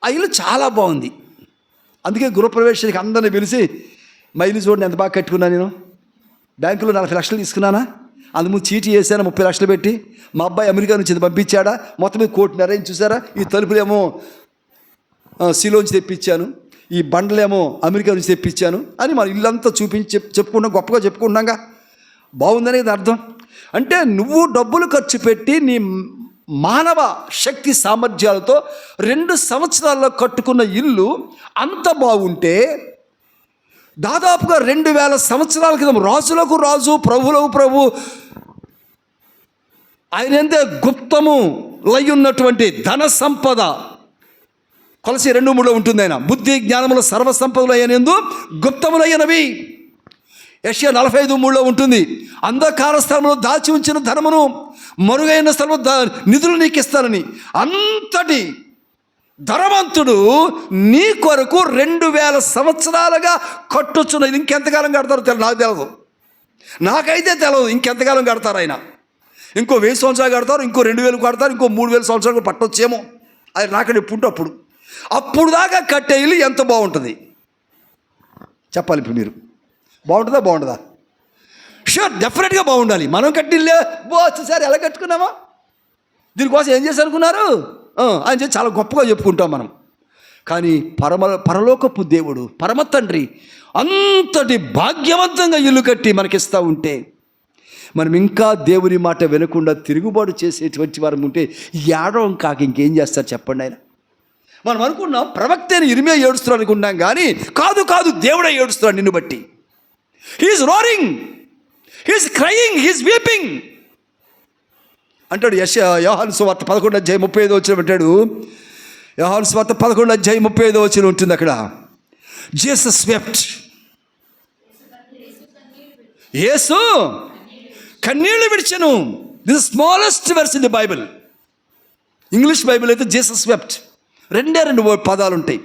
ఆ ఇల్లు చాలా బాగుంది. అందుకే గృహప్రవేశానికి అందరిని పిలిచి మైలు చూడండి ఎంత బాగా కట్టుకున్నాను నేను. బ్యాంకులో 40 లక్షలు తీసుకున్నానా, అందుముందు చీటీ వేసాను 30 లక్షలు పెట్టి. మా అబ్బాయి అమెరికా నుంచి పంపించాడా, మొత్తం మీద 1.5 చూసారా. ఈ తలుపులేమో సిలోంచి తెప్పించాను, ఈ బండలేమో అమెరికా నుంచి తెప్పించాను అని మన ఇల్లంతా చూపించి చెప్పుకున్నాం, గొప్పగా చెప్పుకున్నాగా. బాగుందనేది అర్థం. అంటే నువ్వు డబ్బులు ఖర్చు పెట్టి నీ మానవ శక్తి సామర్థ్యాలతో 2 సంవత్సరాల్లో కట్టుకున్న ఇల్లు అంత బాగుంటే, దాదాపుగా 2000 సంవత్సరాల క్రితం రాజులకు రాజు, ప్రభువులకు ప్రభు, ఆయన ఎంతే గుప్తము లై ఉన్నటువంటి ధన సంపద, కొలసి 2:3 ఉంటుంది. ఆయన బుద్ధి జ్ఞానముల సర్వసంపదలు అయ్యనందు గుప్తములయ్యనవి. యెషయా 45:3 ఉంటుంది. అంధకార స్థలంలో దాచి ఉంచిన ధనమును మరుగైన స్థలంలో నిధులు నీకు ఇస్తానని. అంతటి ధనవంతుడు నీ కొరకు 2000 సంవత్సరాలుగా కట్టుచున్నది. ఇంకెంతకాలం కడతారో నాకు తెలియదు, నాకైతే తెలియదు ఇంకెంతకాలం కడతారు. ఆయన ఇంకో 1000 సంవత్సరాలు కడతారు, ఇంకో 2000 కడతారు, ఇంకో 3000 సంవత్సరాలు పట్టొచ్చేమో. అది నాకని పుట్టప్పుడు అప్పుడు దాకా కట్టే ఇల్లు ఎంత బాగుంటుంది చెప్పాలి. ఇప్పుడు మీరు బాగుంటుందా? షూర్, డెఫినెట్గా బాగుండాలి. మనం కట్టిల్లే చూసారు ఎలా కట్టుకున్నామా, దీనికోసం ఏం చేసి అనుకున్నారు అని చెప్పి చాలా గొప్పగా చెప్పుకుంటాం మనం. కానీ పరలోకపు దేవుడు, పరమ తండ్రి అంతటి భాగ్యవంతంగా ఇల్లు కట్టి మనకిస్తూ ఉంటే, మనం ఇంకా దేవుని మాట వినకుండా తిరుగుబాటు చేసేటువంటి వారు ఉంటే ఏడవం కాక ఇంకేం చేస్తారు చెప్పండి. ఆయన మనం అనుకున్నాం ప్రవక్త అయిన ఇర్మియా ఏడుస్తున్నాడు అనుకున్నాం, కానీ కాదు, దేవుడే ఏడుస్తున్నాడు నిన్ను బట్టి. He is roaring, he is crying, he is weeping అంటాడు. యోహాను సువార్త 11:35 అంటాడు. యోహాను సువార్త 11:35 ఉంటుంది అక్కడ. Jesus wept. యేసు కన్నీళ్లు విడిచెను. This smallest verse in the Bible. English Bible అయితే జీసస్ వెప్ట్. 2 పదాలు ఉంటాయి.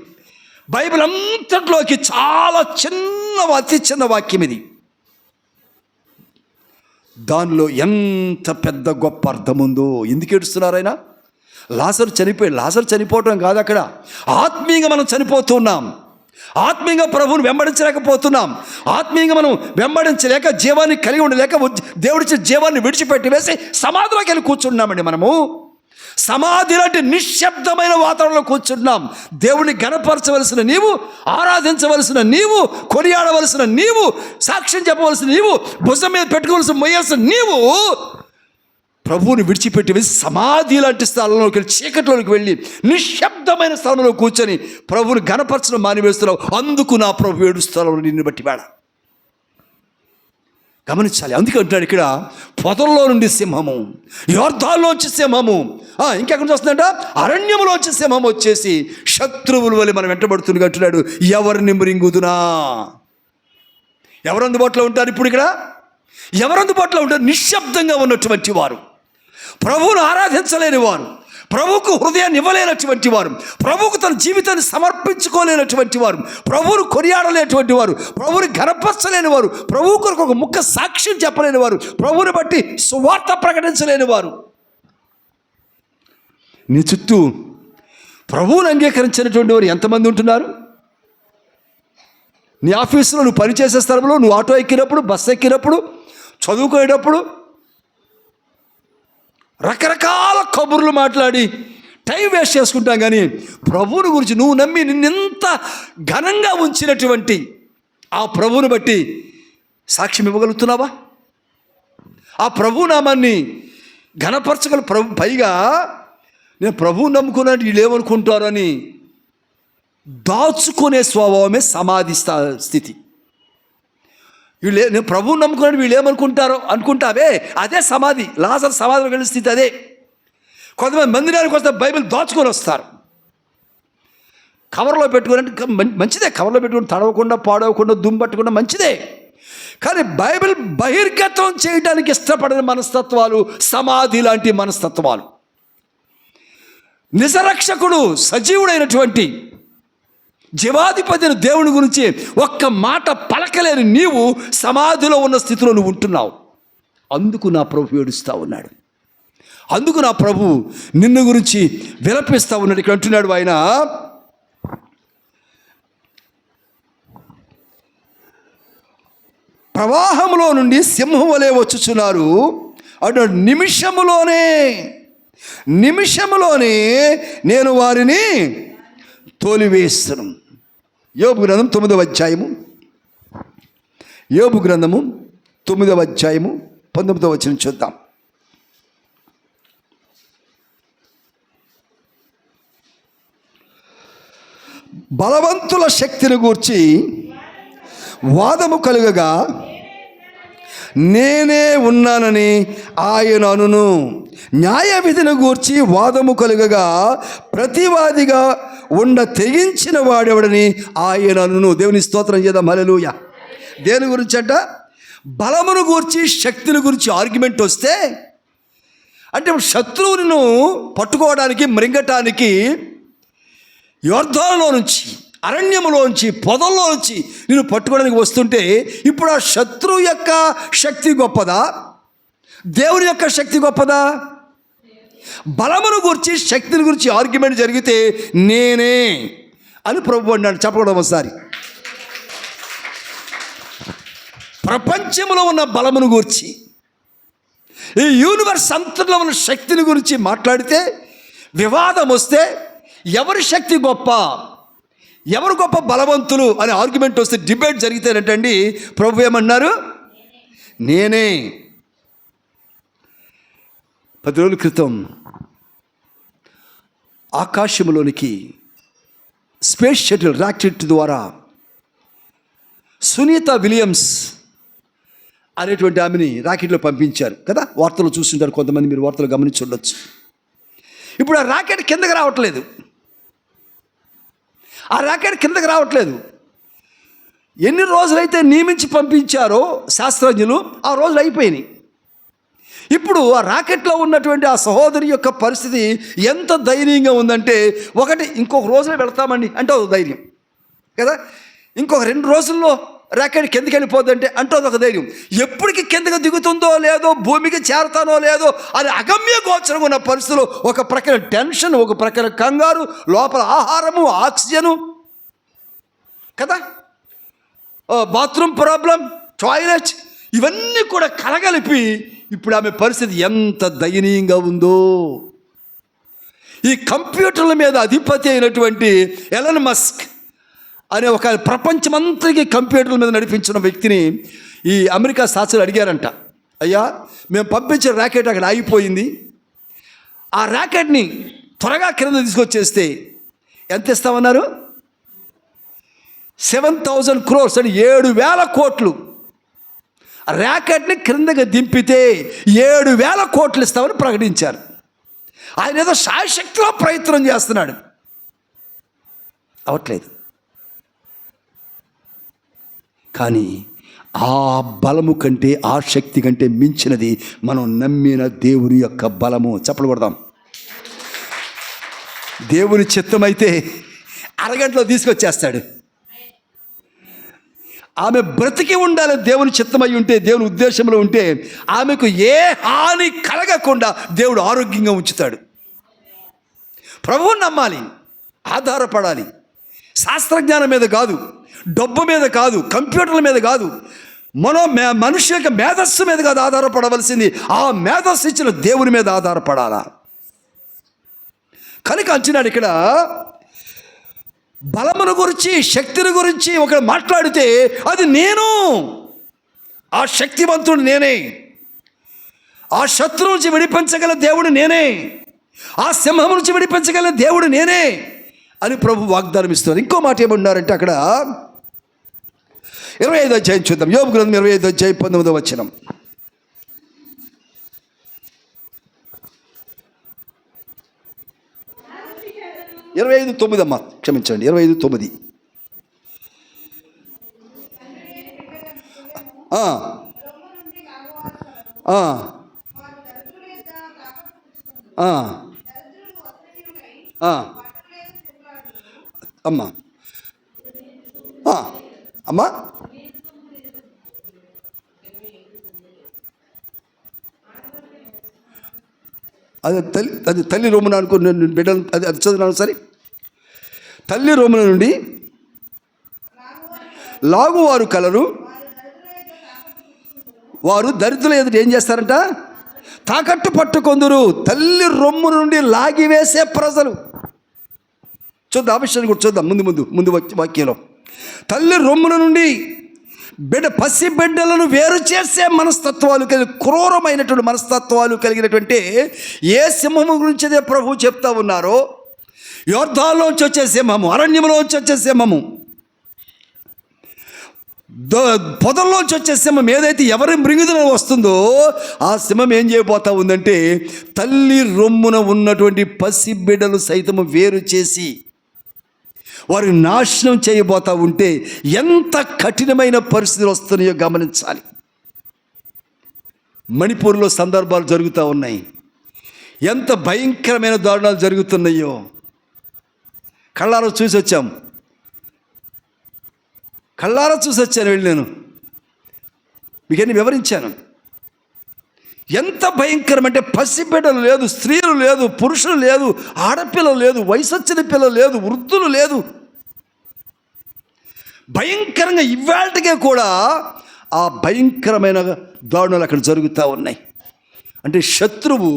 బైబిల్ అంతట్లోకి చాలా అతి చిన్న వాక్యం ఇది. దానిలో ఎంత పెద్ద గొప్ప అర్థం ఉందో. ఎందుకు ఏడుస్తున్నారు ఆయన? లాజరు చనిపోవటం కాదు అక్కడ. ఆత్మీయంగా మనం చనిపోతున్నాం. ఆత్మీయంగా ప్రభువుని వెంబడించలేకపోతున్నాం. ఆత్మీయంగా మనం వెంబడించలేక, జీవాన్ని కలిగి ఉండలేక, దేవుడిచ్చే జీవాన్ని విడిచిపెట్టి వేసి సమాధిలోకి వెళ్ళి కూర్చున్నామండి. మనము సమాధి లాంటి నిశ్శబ్దమైన వాతావరణంలో కూర్చున్నాం. దేవుడిని గణపరచవలసిన నీవు, ఆరాధించవలసిన నీవు, కొనియాడవలసిన నీవు, సాక్ష్యం చెప్పవలసిన నీవు, భుజం మీద పెట్టుకోవలసిన మొయ్యాల్సిన నీవు ప్రభువుని విడిచిపెట్టి వేసి సమాధి లాంటి స్థలంలోకి వెళ్ళి, చీకట్లోకి వెళ్ళి నిశ్శబ్దమైన స్థలంలో కూర్చొని ప్రభువుని గణపరచడం మానివేస్తున్నావు. అందుకు నా ప్రభు ఏడుస్తాను నిన్ను బట్టి వేడ. గమనించాలి. అందుకే అంటున్నాడు ఇక్కడ, పొదల్లో నుండి సింహము, యోర్దాన్లోంచి సింహము, ఇంకెక్కడి నుంచి వస్తుందంట, అరణ్యములోంచి సింహం వచ్చేసి శత్రువుల వల్ల మనం వెంటబడుతుంది అంటున్నాడు. ఎవరిని మృంగుదునా? ఎవరు అందుబాటులో ఉంటారు ఇప్పుడు ఇక్కడ? ఎవరు అందుబాటులో ఉంటారు? నిశ్శబ్దంగా ఉన్నటువంటి వారు, ప్రభువును ఆరాధించలేని వారు, ప్రభువుకు హృదయాన్ని ఇవ్వలేనటువంటి వారు, ప్రభువుకు తన జీవితాన్ని సమర్పించుకోలేనటువంటి వారు, ప్రభువును కొనియాడలేనటువంటి వారు, ప్రభువుని ఘనపరచలేని వారు, ప్రభువు కొరకు ఒక ముక్క సాక్ష్యం చెప్పలేని వారు, ప్రభువుని బట్టి సువార్త ప్రకటించలేని వారు నీ చుట్టూ ప్రభువుని అంగీకరించినటువంటి వారు ఎంతమంది ఉంటున్నారు? నీ ఆఫీసులో, నువ్వు పనిచేసే స్థలంలో, నువ్వు ఆటో ఎక్కినప్పుడు, బస్సు ఎక్కినప్పుడు, చదువుకునేటప్పుడు రకరకాల కబుర్లు మాట్లాడి టైం వేస్ట్ చేసుకుంటాం. కానీ ప్రభువుని గురించి నువ్వు నమ్మి నిన్నెంత ఘనంగా ఉంచినటువంటి ఆ ప్రభువుని బట్టి సాక్ష్యం ఇవ్వగలుగుతున్నావా? ఆ ప్రభు నామాన్ని ఘనపరచగల ప్రభు. పైగా నేను ప్రభువుని నమ్ముకున్నాను వీళ్ళు ఏమనుకుంటారని దాచుకునే స్వభావమే సమాధి స్థితి. నేను ప్రభువుని నమ్ముకున్నాడు, వీళ్ళు ఏమనుకుంటారో అనుకుంటావే, అదే సమాధి. లాజరు సమాధిలో వెళ్ళిన స్థితి అదే. కొంతమంది మందిరానికి వస్తే బైబిల్ దాచుకొని వస్తారు, కవర్లో పెట్టుకుని. మంచిదే, కవర్లో పెట్టుకుని తడవకుండా పాడవకుండా దుమ్ము పట్టకుండా మంచిదే. కానీ బైబిల్ బహిర్గతం చేయడానికి ఇష్టపడిన మనస్తత్వాలు సమాధి లాంటి మనస్తత్వాలు. నిజరక్షకుడు సజీవుడైనటువంటి జీవాధిపతిని దేవుని గురించి ఒక్క మాట పలకలేని నీవు సమాధిలో ఉన్న స్థితిలో నువ్వు ఉంటున్నావు. అందుకు నా ప్రభు ఏడుస్తూ ఉన్నాడు. అందుకు నా ప్రభు నిన్ను గురించి విలపిస్తూ ఉన్నాడు. ఇక్కడ అంటున్నాడు ఆయన, ప్రవాహంలో నుండి సింహం వలె వచ్చుచున్నారు అటు నిమిషములోనే నేను వారిని తోలివేస్తాను. యోబు గ్రంథం 9వ అధ్యాయము, యోబు గ్రంథము 9వ అధ్యాయము 19వ వచనం చూద్దాం. బలవంతుల శక్తిని గూర్చి వాదము కలుగగా నేనే ఉన్నానని ఆయన అనును. న్యాయ విధిని గూర్చి వాదము కలుగగా ప్రతివాదిగా ఉండ తెగించిన వాడెవడని ఆయన అనును. దేవుని స్తోత్రం చేద్దాం. హల్లెలూయా. దేని గురించి అంట? బలమును గూర్చి శక్తిని గురించి ఆర్గ్యుమెంట్ వస్తే, అంటే శత్రువులను పట్టుకోవడానికి మృంగటానికి యోర్దానులో నుంచి, అరణ్యములోంచి, పొదల్లో నుంచి నేను పట్టుకోవడానికి వస్తుంటే, ఇప్పుడు ఆ శత్రువు యొక్క శక్తి గొప్పదా, దేవుని యొక్క శక్తి గొప్పదా? బలమును గురించి శక్తిని గురించి ఆర్గ్యుమెంట్ జరిగితే నేనే అని ప్రభు అన్నాడు. చెప్పకూడదు ఒకసారి. ప్రపంచంలో ఉన్న బలమును గురించి, ఈ యూనివర్స్ అంతట్లో ఉన్న శక్తిని గురించి మాట్లాడితే వివాదం వస్తే, ఎవరి శక్తి గొప్ప, ఎవరు గొప్ప బలవంతులు అనే ఆర్గ్యుమెంట్ వస్తే, డిబేట్ జరిగితేనంటండి ప్రభు ఏమన్నారు? నేనే. 10 రోజుల క్రితం ఆకాశంలోనికి స్పేస్ షటిల్ రాకెట్ ద్వారా సునీత విలియమ్స్ అనేటువంటి ఆమెని రాకెట్లో పంపించారు కదా. వార్తలు చూస్తుంటారు కొంతమంది, మీరు వార్తలు గమనించి ఉండొచ్చు. ఇప్పుడు ఆ రాకెట్ కిందకి రావట్లేదు. ఎన్ని రోజులైతే నియమించి పంపించారో శాస్త్రజ్ఞులు, ఆ రోజులు అయిపోయినాయి. ఇప్పుడు ఆ రాకెట్లో ఉన్నటువంటి ఆ సహోదరి యొక్క పరిస్థితి ఎంత దయనీయంగా ఉందంటే, ఒకటి ఇంకొక రోజులో వెళ్తామండి అంటే ఒక ధైర్యం కదా, ఇంకొక 2 రోజుల్లో రాకెట్ కిందకి వెళ్ళిపోద్దంటే అంటే ఒక ధైర్యం. ఎప్పటికి కిందకి దిగుతుందో లేదో, భూమికి చేరతానో లేదో అది అగమ్య గోచరంగా ఉన్న పరిస్థితుల్లో ఒక ప్రకార టెన్షన్, ఒక ప్రకార కంగారు, లోపల ఆహారము, ఆక్సిజను కదా, బాత్రూమ్ ప్రాబ్లం, టాయిలెట్, ఇవన్నీ కూడా కలగలిపి ఇప్పుడు ఆమె పరిస్థితి ఎంత దయనీయంగా ఉందో. ఈ కంప్యూటర్ల మీద అధిపతి అయినటువంటి ఎలన్ మస్క్ అనే ఒక ప్రపంచమంతటికి కంప్యూటర్ల మీద నడిపించిన వ్యక్తిని ఈ అమెరికా శాస్త్రులు అడిగారంట, అయ్యా మేము పంపించిన రాకెట్ అక్కడ ఆగిపోయింది, ఆ రాకెట్ని త్వరగా కింద తీసుకొచ్చేస్తే ఎంత ఇస్తామన్నారు? 7,000 crores అని 7,000 కోట్లు. ర్యాకెట్ని క్రిందకి దింపితే 7,000 కోట్లు ఇస్తామని ప్రకటించారు. ఆయన ఏదో శాయశక్తిలో ప్రయత్నం చేస్తున్నాడు, అవట్లేదు. కానీ ఆ బలము కంటే, ఆ శక్తి కంటే మించినది మనం నమ్మిన దేవుని యొక్క బలము. చప్పలు కొడదాం. దేవుని చిత్తమైతే అరగంటలో తీసుకొచ్చేస్తాడు. ఆమె బ్రతికి ఉండాలి దేవుని చిత్తమై ఉంటే, దేవుని ఉద్దేశంలో ఉంటే ఆమెకు ఏ హాని కలగకుండా దేవుడు ఆరోగ్యంగా ఉంచుతాడు. ప్రభువుని నమ్మాలి, ఆధారపడాలి. శాస్త్రజ్ఞానం మీద కాదు, డబ్బు మీద కాదు, కంప్యూటర్ల మీద కాదు, మనిషి యొక్క మేధస్సు మీద కాదు ఆధారపడవలసింది, ఆ మేధస్సు ఇచ్చిన దేవుని మీద ఆధారపడాలా. కనుక అంటున్నాడు ఇక్కడ, బలమును గురించి, శక్తిని గురించి ఒకడు మాట్లాడితే అది నేను, ఆ శక్తివంతుడు నేనే, ఆ శత్రువు నుంచి విడిపించగల దేవుడు నేనే, ఆ సింహం నుంచి విడిపించగల దేవుడు నేనే అని ప్రభు వాగ్దానం ఇస్తున్నారు. ఇంకో మాట ఏమన్నారంటే అక్కడ, 25వ అధ్యాయం చూద్దాం. యోబు గ్రంథం 25వ అధ్యాయం 19వ వచనం. 25:9 అమ్మా, క్షమించండి, 25:9. అమ్మా అమ్మా అది తల్లి రోమున అనుకో, నేను బిడ్డలు అది చదువున్నాను సరే. తల్లి రోముల నుండి లాగువారు కలరు, వారు దరిద్రుల ఎదుట ఏం చేస్తారంట? తాకట్టు పట్టుకొందురు. తల్లి రొమ్ము నుండి లాగివేసే ప్రజలు. చూద్దాం, ఆ విషయాన్ని కూడా చూద్దాం ముందు వాక్యంలో. తల్లి రొమ్ముల నుండి పసి బిడ్డలను వేరు చేసే మనస్తత్వాలు క్రూరమైనటువంటి మనస్తత్వాలు కలిగినటువంటి ఏ సింహము గురించి అయితే ప్రభు చెప్తా ఉన్నారో, యోర్దాన్లోంచి వచ్చే సింహము, అరణ్యంలోంచి వచ్చే సింహము, పొదల్లోంచి వచ్చే సింహం ఏదైతే ఎవరి మృంగిదలో వస్తుందో ఆ సింహం ఏం చేయబోతా ఉందంటే తల్లి రొమ్మున ఉన్నటువంటి పసి బిడ్డలు సైతము వేరు చేసి వారి నాశనం చేయబోతా ఉంటే ఎంత కఠినమైన పరిస్థితులు వస్తున్నాయో గమనించాలి. మణిపూర్లో సందర్భాలు జరుగుతూ ఉన్నాయి. ఎంత భయంకరమైన దారుణాలు జరుగుతున్నాయో కళ్ళారా చూసి వచ్చాం. కళ్ళారా చూసి వచ్చాను, వెళ్ళాను, మీకన్నీ వివరించాను. ఎంత భయంకరం అంటే పసిబిడ్డలు లేదు, స్త్రీలు లేదు, పురుషులు లేదు, ఆడపిల్లలు లేదు, వయసు వచ్చిన పిల్లలు లేదు, వృద్ధులు లేదు. భయంకరంగా ఇవాళకే కూడా ఆ భయంకరమైన దారుణాలు అక్కడ జరుగుతూ ఉన్నాయి. అంటే శత్రువు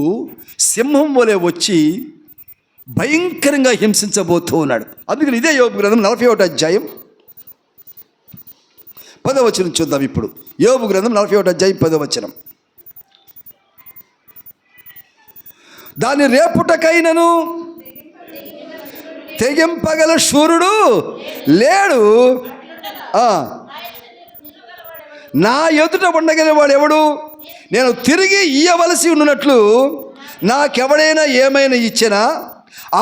సింహం వలె వచ్చి భయంకరంగా హింసించబోతూ ఉన్నాడు. అందుకని ఇదే యోబు గ్రంథం 41వ అధ్యాయం 10వ వచనం చూద్దాం ఇప్పుడు. యోబు గ్రంథం 41వ అధ్యాయం 10వ వచనం. దాని రేపుటకైనను తెగింపగల శూరుడు లేడు, నా ఎదుట ఉండగలిగేవాడు ఎవడు? నేను తిరిగి ఇయ్యవలసి ఉన్నట్లు నాకెవడైనా ఏమైనా ఇచ్చినా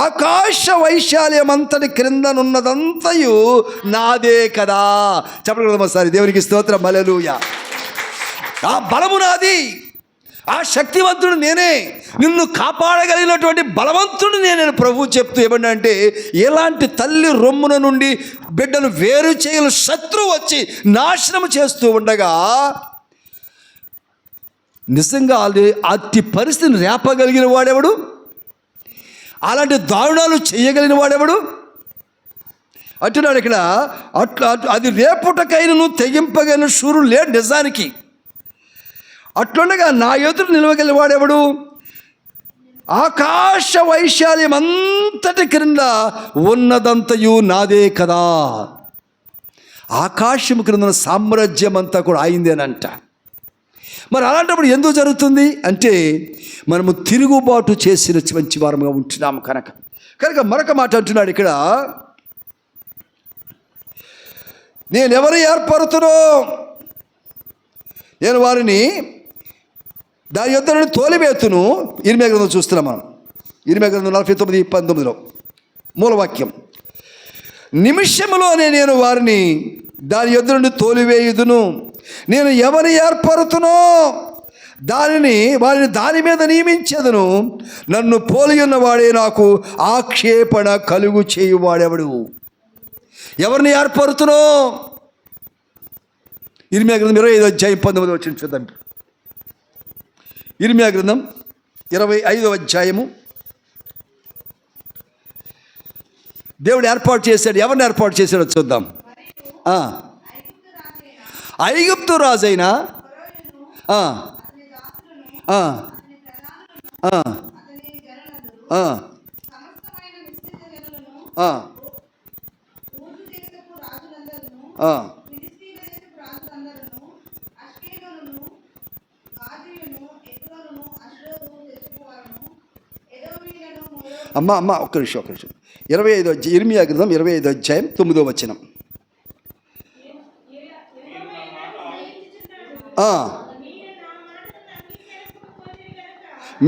ఆకాశ వైశాల్యమంతటి క్రిందనున్నదంతయు నాదే కదా. చెప్పగలమా సారి? దేవునికి స్తోత్రం, హల్లెలూయా. ఆ బలము నాది, ఆ శక్తివంతుడు నేనే, నిన్ను కాపాడగలిగినటువంటి బలవంతుడు నేనే. ప్రభు చెప్తూ ఏమన్నా అంటే ఎలాంటి తల్లి రొమ్మున నుండి బిడ్డను వేరు చేయలు శత్రువు వచ్చి నాశనం చేస్తూ ఉండగా నిజంగా అట్టి పరిస్థితిని రేపగలిగిన వాడెవడు? అలాంటి దారుణాలు చేయగలిగిన వాడెవడు అంటున్నాడు ఇక్కడ. అట్లా అది రేపుటకైనను తెగింపగలిగిన శూరుడు లేడు నిజానికి. అట్లుండగా నా ఎదురు నిలవగలిగిన వాడెవడు? ఆకాశ వైశాల్యం అంతటి క్రింద ఉన్నదంతయు నాదే కదా. ఆకాశం క్రింద సామ్రాజ్యం అంతా కూడా ఆయిందేనంట. మరి అలాంటప్పుడు ఎందుకు జరుగుతుంది అంటే మనము తిరుగుబాటు చేసిన మంచి వారముగా ఉంటున్నాము కనుక మరొక మాట అంటున్నాడు ఇక్కడ, నేనెవరు ఏర్పరుతునో నేను వారిని దాని యొద్ద నుండి తోలివేతును. ఇర్మియా గ్రంథం చూస్తున్నాం మనం. ఇర్మియా గ్రంథం 49:19 మూలవాక్యం. నిమిషములోనే నేను వారిని దాని యొద్ద నుండి తోలివేయుదును, నేను ఎవరిని ఏర్పరుతునో వారిని దాని మీద నియమించేదను, నన్ను పోలి ఉన్నవాడే నాకు ఆక్షేపణ కలుగు చేయువాడెవడు? ఎవరిని ఏర్పరుతునో? ఇర్మియా గ్రంథం 25వ అధ్యాయం 19వ వచనం చూద్దాం. ఇర్మియా గ్రంథం 25వ అధ్యాయము. దేవుడు ఏర్పాటు చేశాడు. ఎవరిని ఏర్పాటు చేశాడో చూద్దాం. ఐగుప్తు రాజైన అమ్మ ఒక్క నిమిషం. 25వ ఇర్మియా గ్రంథం 25వ అధ్యాయం 9వ వచనం.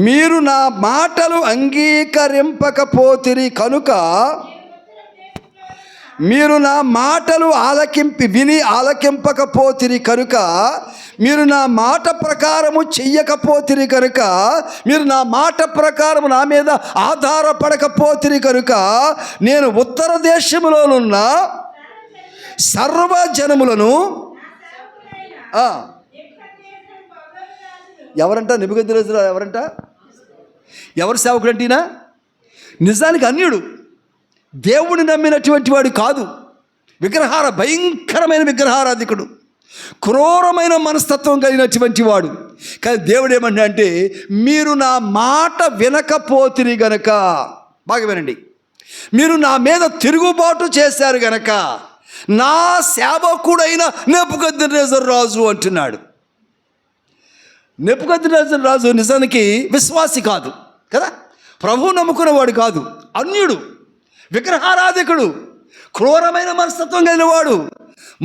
మీరు నా మాటలు అంగీకరింపకపోతిరి కనుక, మీరు నా మాటలు విని ఆలకింపకపోతిరి కనుక, మీరు నా మాట ప్రకారము చెయ్యకపోతిరి కనుక, మీరు నా మాట ప్రకారము నా మీద ఆధారపడకపోతిరి కనుక, నేను ఉత్తర దేశములోనున్న సర్వజనములను ఎవరంట? నెబుకద్నెజరు ఎవరంట? ఎవరు సేవకుడు అంటేనా? నిజానికి అన్యుడు, దేవుడిని నమ్మినటువంటి వాడు కాదు, భయంకరమైన విగ్రహారాధికుడు, క్రూరమైన మనస్తత్వం కలిగినటువంటి వాడు. కానీ దేవుడు ఏమన్నా అంటే, మీరు నా మాట వినకపోతిరి గనక, బాగా వినండి, మీరు నా మీద తిరుగుబాటు చేశారు గనక నా సేవకుడైన నెబుకద్నెజరు రాజు అంటున్నాడు. నెబుకద్నెజరు రాజు నిజానికి విశ్వాసి కాదు కదా, ప్రభువు నమ్ముకున్నవాడు కాదు, అన్యుడు, విగ్రహారాధికుడు, క్రూరమైన మనస్తత్వం కలిగినవాడు,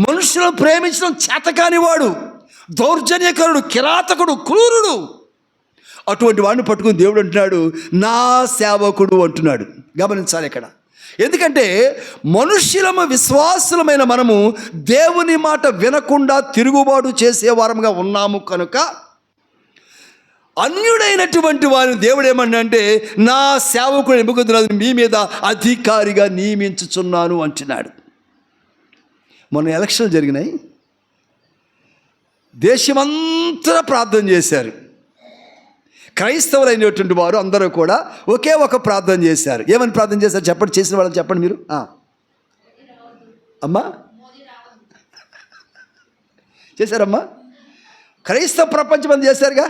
మనుషులను ప్రేమించడం చేతకానివాడు, దౌర్జన్యకరుడు, కిరాతకుడు, క్రూరుడు. అటువంటి వాడిని పట్టుకుని దేవుడు అంటున్నాడు నా సేవకుడు అంటున్నాడు. గమనించాలి ఇక్కడ. ఎందుకంటే మనుష్యులము, విశ్వాసులమైన మనము దేవుని మాట వినకుండా తిరుగుబాటు చేసేవారముగా ఉన్నాము కనుక, అన్యుడైనటువంటి వారిని దేవుడు ఏమన్నా అంటే, నా సేవకుడు నెబుకద్నెజరు మీ మీద అధికారిగా నియమించుచున్నాను అంటున్నాడు. మొన్న ఎలక్షన్లు జరిగినాయి, దేశమంతా ప్రార్థన చేశారు. క్రైస్తవులైనటువంటి వారు అందరూ కూడా ఒకే ఒక ప్రార్థన చేశారు. ఏమని ప్రార్థన చేశారు చెప్పండి, చేసిన వాళ్ళని చెప్పండి మీరు. అమ్మా చేశారమ్మా? క్రైస్తవ ప్రపంచం అంతా చేశారుగా.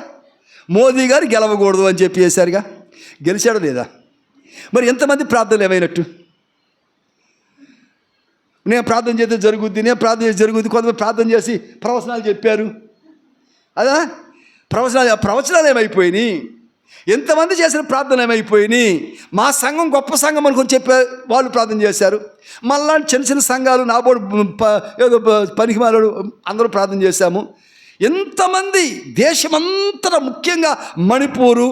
మోదీ గారు గెలవకూడదు అని చెప్పి చేశారుగా. గెలిచాడు లేదా? మరి ఎంతమంది ప్రార్థనలు ఏమైనట్టు? నేను ప్రార్థన చేస్తే జరుగుద్ది, నేను ప్రార్థన చేసి జరుగుద్ది. కొంతమంది ప్రార్థన చేసి ప్రవచనాలు చెప్పారు. అదా ప్రవచనాలు ఏమైపోయినాయి? ఎంతమంది చేసిన ప్రార్థన ఏమైపోయినాయి? మా సంఘం గొప్ప సంఘం అనుకొని చెప్పే వాళ్ళు ప్రార్థన చేశారు. మళ్ళా చిన్న చిన్న సంఘాలు, నాబోడు ఏదో పనికి మాలాడు, అందరూ ప్రార్థన చేశాము. ఎంతమంది దేశమంతటా, ముఖ్యంగా మణిపూరు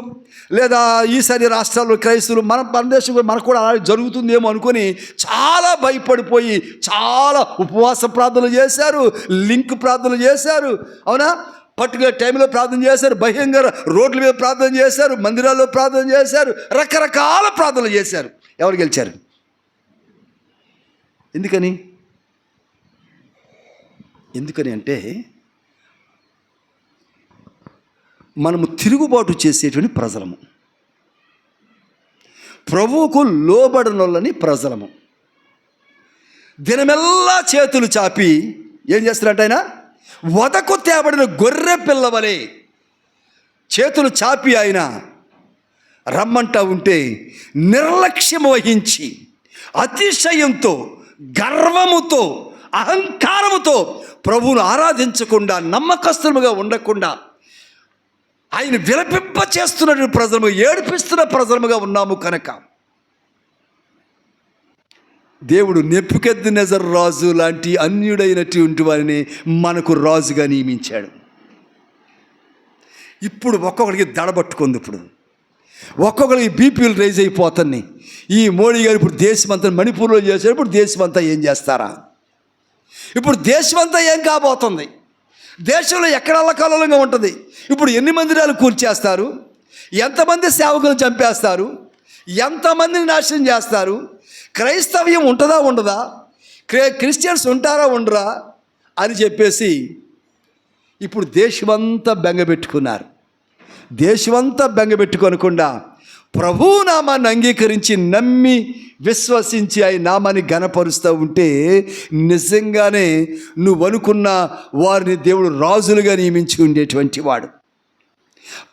లేదా ఈశాన్య రాష్ట్రాల్లో క్రైస్తవులు, మన దేశం మనకు కూడా అలా జరుగుతుందేమో అనుకొని చాలా భయపడిపోయి చాలా ఉపవాస ప్రార్థనలు చేశారు, లింక్ ప్రార్థనలు చేశారు. అవునా? పర్టికులర్ టైంలో ప్రార్థన చేశారు, బహిరంగ రోడ్ల మీద ప్రార్థన చేశారు, మందిరాల్లో ప్రార్థన చేశారు, రకరకాల ప్రార్థనలు చేశారు. ఎవరు గెలిచారు? ఎందుకని అంటే, మనము తిరుగుబాటు చేసేటువంటి ప్రజలము, ప్రభువుకు లోబడనోళ్ళని ప్రజలము. దినమెల్లా చేతులు చాపి ఏం చేస్తారంట ఆయన? వదకు తేబడిన గొర్రె పిల్లవలే చేతులు చాపి ఆయన రమ్మంటా ఉంటే నిర్లక్ష్యం వహించి అతిశయంతో, గర్వముతో, అహంకారముతో ప్రభువును ఆరాధించకుండా, నమ్మకస్తులుగా ఉండకుండా ఆయన విలపింప చేస్తున్న ప్రజలము, ఏడిపిస్తున్న ప్రజలముగా ఉన్నాము కనుక దేవుడు నెబుకద్నెజరు రాజు లాంటి అన్యుడైనటువంటి వారిని మనకు రాజుగా నియమించాడు. ఇప్పుడు ఒక్కొక్కరికి దడబట్టుకుంది. ఇప్పుడు ఒక్కొక్కరికి బీపీలు రైజ్ అయిపోతున్నాయి. ఈ మోడీ గారు ఇప్పుడు దేశమంతా మణిపూర్లో చేశారు, ఇప్పుడు దేశమంతా ఏం చేస్తారా? ఇప్పుడు దేశమంతా ఏం కాబోతుంది? దేశంలో ఎక్కడ అల్లకల్లోలంగా ఉంటుంది. ఇప్పుడు ఎన్ని మందిరాలు కూల్చేస్తారు, ఎంతమంది సేవకులను చంపేస్తారు, ఎంతమందిని నాశనం చేస్తారు, క్రైస్తవ్యం ఉంటుందా ఉండదా, క్రిస్టియన్స్ ఉంటారా ఉండరా అని చెప్పేసి ఇప్పుడు దేశమంతా బెంగపెట్టుకున్నారు. దేశమంతా బెంగపెట్టుకోనకుండా ప్రభు నామాన్ని అంగీకరించి, నమ్మి, విశ్వసించి ఆయన నామాన్ని ఘనపరుస్తూ ఉంటే నిజంగానే నువ్వు అనుకున్న వారిని దేవుడు రాజులుగా నియమించి ఉండేటువంటి వాడు.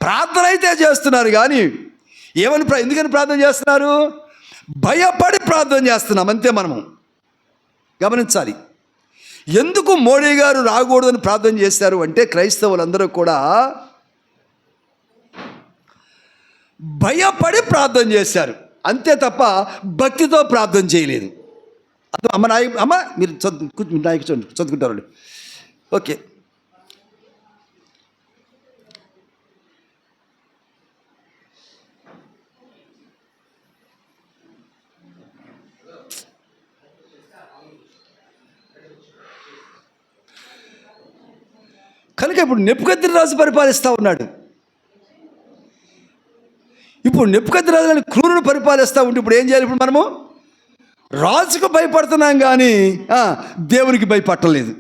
ప్రార్థన అయితే చేస్తున్నారు కానీ ఎందుకని ప్రార్థన చేస్తున్నారు? భయపడి ప్రార్థన చేస్తున్నాం అంతే. మనము గమనించాలి. ఎందుకు మోడీ గారు రాకూడదని ప్రార్థన చేశారు అంటే, క్రైస్తవులందరూ కూడా భయపడి ప్రార్థన చేశారు అంతే తప్ప భక్తితో ప్రార్థన చేయలేదు. అమ్మ, మీరు చదువుకుంటారు. ఓకే, కనుక ఇప్పుడు నెబుకద్నెజరు పరిపాలిస్తూ ఉన్నాడు. ఇప్పుడు నెబుకద్నెజరు క్రూరుని పరిపాలిస్తూ ఉంటే ఇప్పుడు ఏం చేయాలి? ఇప్పుడు మనము రాజుకు భయపడుతున్నాం కానీ దేవునికి భయపడలేదు.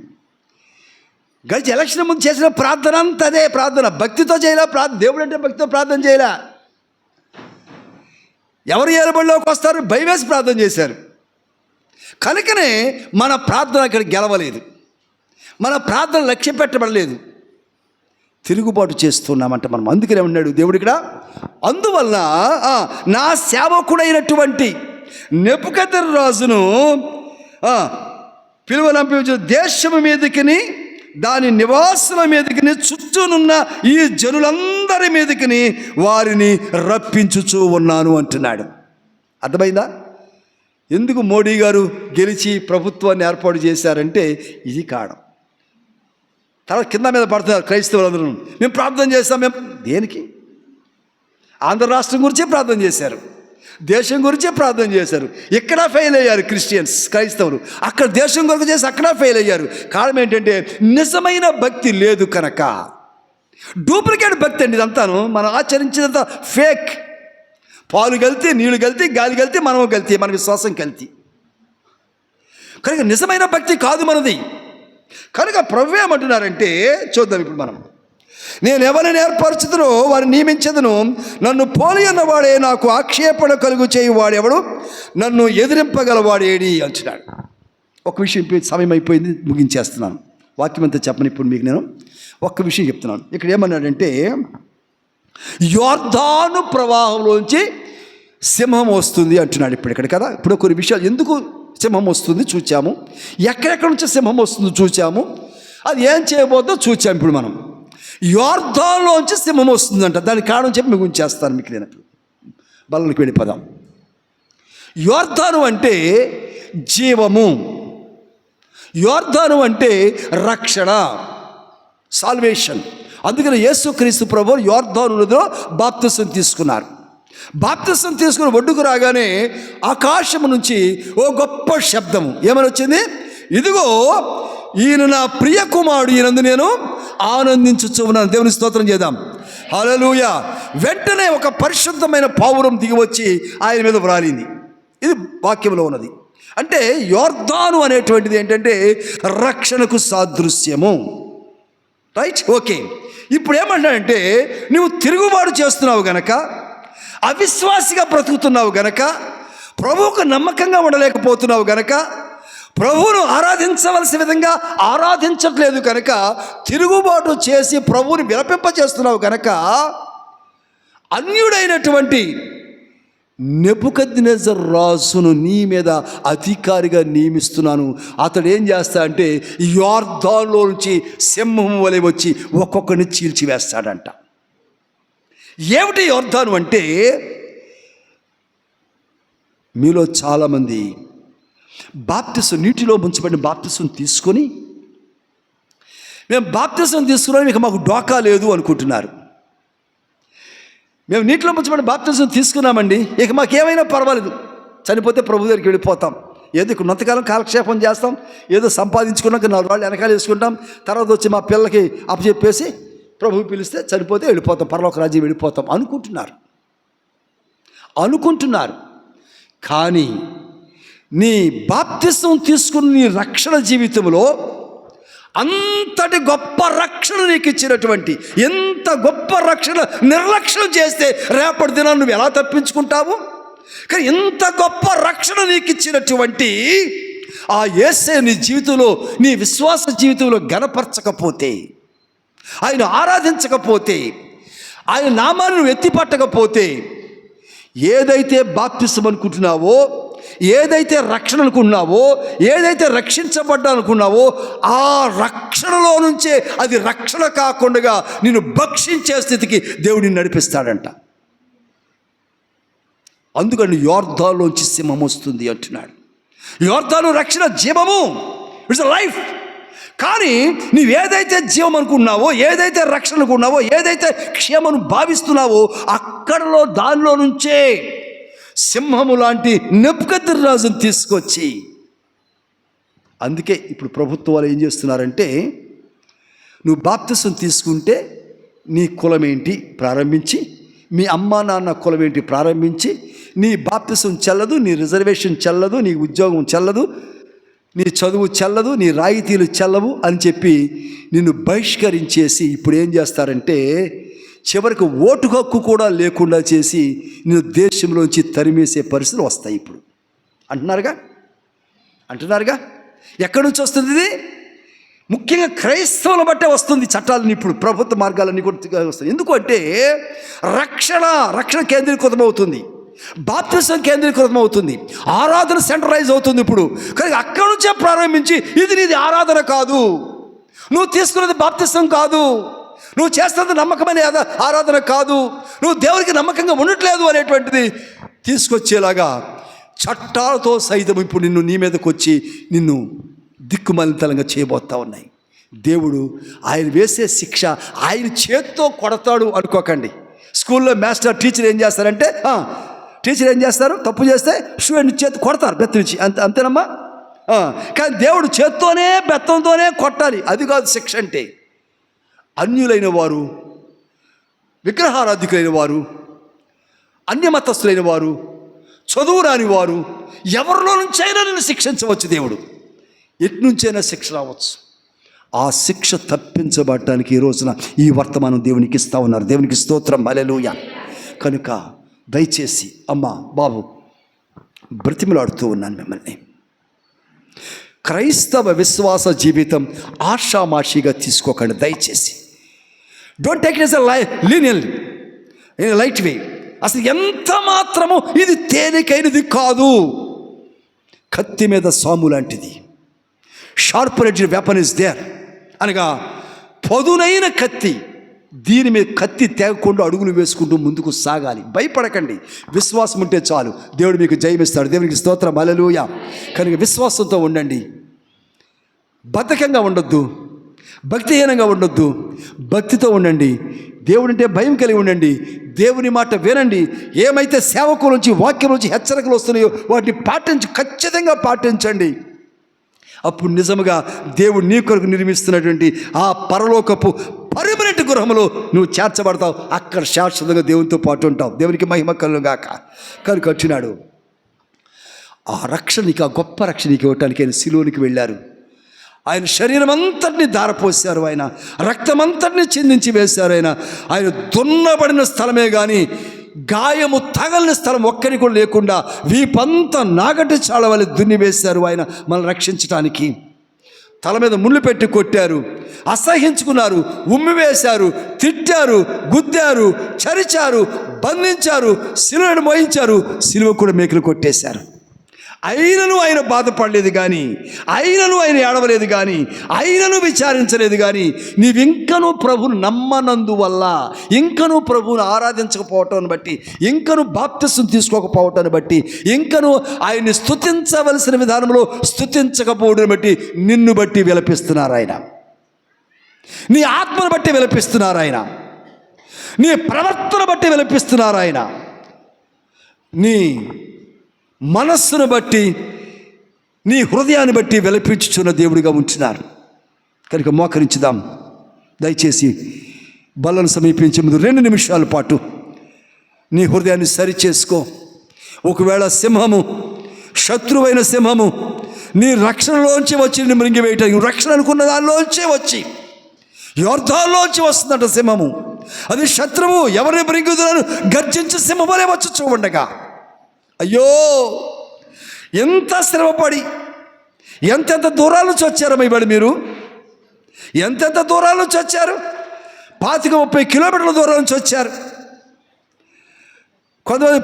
గడిచి ఎలక్షన్ ముందు చేసిన ప్రార్థన అంతా అదే ప్రార్థన, భక్తితో చేయలే ప్రార్థన. దేవుడు అంటే భక్తితో ప్రార్థన చేయలే. ఎవరు ఏలుబడిలోకి వస్తారు భయం వేసి ప్రార్థన చేశారు. కనుకనే మన ప్రార్థన అక్కడ గెలవలేదు, మన ప్రార్థన లక్ష్య పెట్టబడలేదు, తిరుగుబాటు చేస్తున్నామంట మనం. అందుకనే ఉన్నాడు దేవుడు ఇక్కడ. అందువలన నా సేవకుడైనటువంటి నెబుకద్నెజరును పిలువనంపించు దేశము మీదకిని దాని నివాసుల మీదకిని చుట్టూనున్న ఈ జనులందరి మీదకిని వారిని రప్పించుచూ ఉన్నాను అంటున్నాడు. అర్థమైందా? ఎందుకు మోడీ గారు గెలిచి ప్రభుత్వాన్ని ఏర్పాటు చేశారంటే ఇది కారణం. తర్వాత కింద మీద పడుతున్నారు క్రైస్తవులందరూ. మేము ప్రార్థన చేస్తాం. మేము దేనికి? ఆంధ్ర రాష్ట్రం గురించే ప్రార్థన చేశారు, దేశం గురించే ప్రార్థన చేశారు. ఇక్కడ ఫెయిల్ అయ్యారు క్రిస్టియన్స్, క్రైస్తవులు. అక్కడ దేశం కొరకు చేసి అక్కడ ఫెయిల్ అయ్యారు. కారణం ఏంటంటే నిజమైన భక్తి లేదు కనుక. డూప్లికేట్ భక్తి అండి ఇదంతాను. మనం ఆచరించినంత ఫేక్. పాలు కల్తీ, నీళ్లు కల్తీ, గాలి కల్తీ, మనము కల్తీ, మన విశ్వాసం కల్తీ. కనుక నిజమైన భక్తి కాదు మనది. కనుక ప్రభువు ఏమంటున్నారంటే చూద్దాం ఇప్పుడు మనం. నేను ఎవరిని ఏర్పరచుదునో వారిని నియమించదును, నన్ను పోలి అన్నవాడే నాకు ఆక్షేపణ కలుగు చేయువాడెవడు, నన్ను ఎదిరింపగలవాడేడి అంటున్నాడు. ఒక విషయం, సమయం అయిపోయింది, ముగించేస్తున్నాను. వాక్యం అంతా చెప్పని ఇప్పుడు మీకు నేను ఒక్క విషయం చెప్తున్నాను. ఇక్కడ ఏమన్నాడంటే యోర్దాను ప్రవాహంలోంచి సింహం వస్తుంది అంటున్నాడు ఇప్పుడు ఇక్కడ కదా. ఇప్పుడు కొన్ని విషయాలు, ఎందుకు సింహం వస్తుంది చూచాము, ఎక్కడెక్కడ నుంచి సింహం వస్తుందో చూచాము, అది ఏం చేయబోతుందో చూచాము. ఇప్పుడు మనం యోర్దానులోంచి సింహం వస్తుందంట. దానికి కారణం చెప్పి మీకు ఉంచేస్తాను. మీకు నేను బలంకి వెళ్ళిపోదాం. యోర్దాను అంటే జీవము, యోర్దాను అంటే రక్షణ, సాల్వేషన్. అందుకని యేసుక్రీస్తు ప్రభువు యోర్దాను నదిలో బాప్తిసం తీసుకున్నారు. బాప్తిసం తీసుకుని ఒడ్డుకు రాగానే ఆకాశము నుంచి ఓ గొప్ప శబ్దము ఏమని వచ్చింది? ఇదిగో ఈయన నా ప్రియ కుమారుడు, ఈయనందు నేను ఆనందించుచు ఉన్నాను. దేవుని స్తోత్రం చేద్దాం. హల్లెలూయా. వెంటనే ఒక పరిశుద్ధమైన పావురం దిగి వచ్చి ఆయన మీద వ్రాలింది. ఇది వాక్యంలో ఉన్నది. అంటే యోర్దాను అనేటువంటిది ఏంటంటే రక్షణకు సాదృశ్యము. Right, okay. ఇప్పుడు ఏమంటాడంటే నువ్వు తిరుగుబాటు చేస్తున్నావు గనక, అవిశ్వాసిగా బ్రతుకుతున్నావు గనక, ప్రభువుకు నమ్మకంగా ఉండలేకపోతున్నావు గనక, ప్రభువును ఆరాధించవలసిన విధంగా ఆరాధించట్లేదు కనుక, తిరుగుబాటు చేసి ప్రభువుని విలపింపచేస్తున్నావు కనుక, అన్యుడైనటువంటి నెబుకద్నెజరు రాజును నీ మీద అధికారిగా నియమిస్తున్నాను. అతడు ఏం చేస్తా అంటే యోర్దానులో నుంచి సింహం వలె వచ్చి ఒక్కొక్కరిని చీల్చివేస్తాడంట. ఏమిటి యోర్దాను అంటే, మీలో చాలామంది బాప్తిసం, నీటిలో ముంచబడిన బాప్తిసం తీసుకొని మేము బాప్తిసం తీసుకున్నాం ఇక మాకు డోకా లేదు అనుకుంటున్నారు. మేము నీటిలో ముంచబడిన బాప్తిసం తీసుకున్నామండి, ఇక మాకేమైనా పర్వాలేదు, చనిపోతే ప్రభు దగ్గరికి వెళ్ళిపోతాం, ఏదో ఇక్కడ కొంతకాలం కాలక్షేపం చేస్తాం, ఏదో సంపాదించుకున్నాక 4 రాళ్ళు వెనకాల వేసుకుంటాం, తర్వాత వచ్చి మా పిల్లలకి అప్పచెప్పేసి ప్రభు పిలిస్తే చనిపోతే వెళ్ళిపోతాం, పరలోక రాజ్యం వెళ్ళిపోతాం అనుకుంటున్నారు. కానీ నీ బాప్తిసం తీసుకుని నీ రక్షణ జీవితంలో అంతటి గొప్ప రక్షణ నీకు ఇచ్చినటువంటి, ఎంత గొప్ప రక్షణ నిర్లక్ష్యం చేస్తే రేపటి దినాన్ని నువ్వు ఎలా తప్పించుకుంటావు? కానీ ఇంత గొప్ప రక్షణ నీకు ఇచ్చినటువంటి ఆ యేసే నీ జీవితంలో, నీ విశ్వాస జీవితంలో గణపరచకపోతే, ఆయన ఆరాధించకపోతే, ఆయన నామాన్ని నువ్వు ఎత్తిపట్టకపోతే, ఏదైతే బాప్తిసం అనుకుంటున్నావో, ఏదైతే రక్షణ అనుకున్నావో, ఏదైతే రక్షించబడ్డా అనుకున్నావో, ఆ రక్షణలో నుంచే అది రక్షణ కాకుండా నిన్ను భక్షించే స్థితికి దేవుడిని నడిపిస్తాడంట. అందుకని యోర్దానులోంచి సింహం వస్తుంది అంటున్నాడు. యోర్దాను రక్షణ జీవము, ఇట్స్ లైఫ్. కానీ నీవేదైతే జీవం అనుకున్నావో, ఏదైతే రక్షణ అనుకున్నావో, ఏదైతే క్షేమను భావిస్తున్నావో, అక్కడలో దానిలో నుంచే సింహము లాంటి నెబుకద్నెజరుని తీసుకొచ్చి, అందుకే ఇప్పుడు ప్రభుత్వాలు ఏం చేస్తున్నారంటే నువ్వు బాప్తిసం తీసుకుంటే నీ కులం ఏంటి ప్రారంభించి, మీ అమ్మా నాన్న కులం ఏంటి ప్రారంభించి, నీ బాప్తిసం చెల్లదు, నీ రిజర్వేషన్ చెల్లదు, నీ ఉద్యోగం చెల్లదు, నీ చదువు చెల్లదు, నీ రాయితీలు చెల్లవు అని చెప్పి నిన్ను బహిష్కరించేసి ఇప్పుడు ఏం చేస్తారంటే చివరికి ఓటు హక్కు కూడా లేకుండా చేసి నిన్ను దేశంలోంచి తరిమేసే పరిస్థితులు వస్తాయి ఇప్పుడు. అంటున్నారుగా. ఎక్కడి నుంచి వస్తుంది ఇది? ముఖ్యంగా క్రైస్తవుల బట్టే వస్తుంది చట్టాలని, ఇప్పుడు ప్రభుత్వ మార్గాలన్నీ కూడా వస్తాయి. ఎందుకంటే రక్షణ కేంద్రీకృతం అవుతుంది, బాప్తిసం కేంద్రీకృతం అవుతుంది, ఆరాధన సెంట్రలైజ్ అవుతుంది ఇప్పుడు. కానీ అక్కడి నుంచే ప్రారంభించి ఇది నీది ఆరాధన కాదు, నువ్వు తీసుకున్నది బాప్తిసం కాదు, నువ్వు చేస్తున్నది నమ్మకమైన ఆరాధన కాదు, నువ్వు దేవునికి నమ్మకంగా ఉండట్లేదు అనేటువంటిది తీసుకొచ్చేలాగా చట్టాలతో సైతం ఇప్పుడు నీ మీదకి వచ్చి నిన్ను దిక్కుమలితలంగా చేయబోతా ఉన్నాయి. దేవుడు ఆయన వేసే శిక్ష ఆయన చేత్తో కొడతాడు అనుకోకండి. స్కూల్లో టీచర్ ఏం చేస్తారంటే టీచర్ ఏం చేస్తారు, తప్పు చేస్తే స్టూడెంట్ చేతి కొడతారు బెత్తించి, అంతేనమ్మా. కానీ దేవుడు చేత్తోనే బెత్తంతోనే కొట్టాలి, అది కాదు శిక్ష అంటే. అన్యులైన వారు, విగ్రహారాధికులైన వారు, అన్యమతస్థులైన వారు, చదువు రాని వారు ఎవరిలో నుంచైనా నిన్ను శిక్షించవచ్చు దేవుడు, ఎట్నుంచైనా శిక్ష రావచ్చు. ఆ శిక్ష తప్పించబడటానికి ఈ రోజున ఈ వర్తమానం దేవునికి ఇస్తూ ఉన్నారు. దేవునికి స్తోత్రం, హల్లెలూయా. కనుక దయచేసి అమ్మా బాబు బ్రతిమలాడుతూ ఉన్నాను మిమ్మల్ని, క్రైస్తవ విశ్వాస జీవితం ఆషామాషిగా తీసుకోకండి దయచేసి. Don't take it as lineal light way. అసలు ఎంత మాత్రము ఇది తేలికైనది కాదు, కత్తి మీద సాము లాంటిది. Sharp edged weapon is there అనగా పదునైన కత్తి, దీని మీద కత్తి తెగకుండా అడుగులు వేసుకుంటూ ముందుకు సాగాలి. భయపడకండి, విశ్వాసం ఉంటే చాలు, దేవుడు మీకు జయమిస్తాడు. దేవునికి స్తోత్రం, హల్లెలూయా. కనుక విశ్వాసంతో ఉండండి, బద్ధకంగా ఉండొద్దు, భక్తిహీనంగా ఉండొద్దు, భక్తితో ఉండండి. దేవుడంటే భయం కలిగి ఉండండి, దేవుని మాట వినండి. ఏమైతే సేవకుల నుంచి వాక్యం నుంచి హెచ్చరికలు వస్తున్నాయో వాటిని ఖచ్చితంగా పాటించండి. అప్పుడు నిజముగా దేవుడు నీ కొరకు నిర్మిస్తున్నటువంటి ఆ పరలోకపు పర్మనెంట్ గృహంలో నువ్వు చేర్చబడతావు, అక్కడ శాశ్వతంగా దేవునితో పాటు ఉంటావు. దేవునికి మహిమ కలుగుగాక. కనుక వచ్చినాడు ఆ రక్షణకి, ఆ గొప్ప రక్షణకి ఇవ్వటానికి ఆయన శిలువకి వెళ్ళారు. ఆయన శరీరం అంతటిని ధారపోసారు, ఆయన రక్తమంతటిని చిందించి వేశారు. ఆయన దున్నబడిన స్థలమే కానీ గాయము తగలిన స్థలం ఒక్కరి కూడా లేకుండా వీపంతా నాగటి చాళ వల్ల దున్ని వేశారు ఆయన మనల్ని రక్షించడానికి. తల మీద ముళ్ళు పెట్టి కొట్టారు, అసహించుకున్నారు, ఉమ్మివేశారు, తిట్టారు, గుద్దారు, చరిచారు, బంధించారు, శిలువను మోయించారు, శిలువ కూడా మేకులు కొట్టేశారు. అయినను ఆయన బాధపడలేదు కానీ, అయినను ఆయన ఏడవలేదు కానీ, అయినను విచారించలేదు కానీ, నీవింకనూ ప్రభువును నమ్మనందువల్ల, ఇంకనూ ప్రభువును ఆరాధించకపోవటాన్ని బట్టి, ఇంకనూ బాప్తిసం తీసుకోకపోవటాన్ని బట్టి, ఇంకనూ ఆయన్ని స్తుతించవలసిన విధానంలో స్తుతించకపోవడాన్ని బట్టి నిన్ను బట్టి విలపిస్తున్నారు ఆయన, నీ ఆత్మను బట్టి విలపిస్తున్నారు ఆయన, నీ ప్రవర్తన బట్టి విలపిస్తున్నారు ఆయన, నీ మనస్సును బట్టి, నీ హృదయాన్ని బట్టి విలపించుచున్న దేవుడిగా ఉంటున్నారు. కనుక మోకరించుదాం. దయచేసి బలను సమీపించే ముందు 2 నిమిషాల పాటు నీ హృదయాన్ని సరిచేసుకో. ఒకవేళ సింహము, శత్రువైన సింహము నీ రక్షణలోంచి వచ్చి నిన్ను మృంగివేయటానికి, రక్షణ అనుకున్న దానిలోంచే వచ్చి యోర్దాన్లోంచి వస్తుందట సింహము. అది శత్రువు, ఎవరిని మృంగుదలను గర్జించి సింహమనే వచ్చి చూడండగా, అయ్యో ఎంత శ్రమపడి ఎంతెంత దూరాల నుంచి వచ్చారమ్మా ఇవాళ మీరు, ఎంతెంత దూరాల నుంచి వచ్చారు, 25-30 కిలోమీటర్ల దూరం నుంచి వచ్చారు. కొంతమంది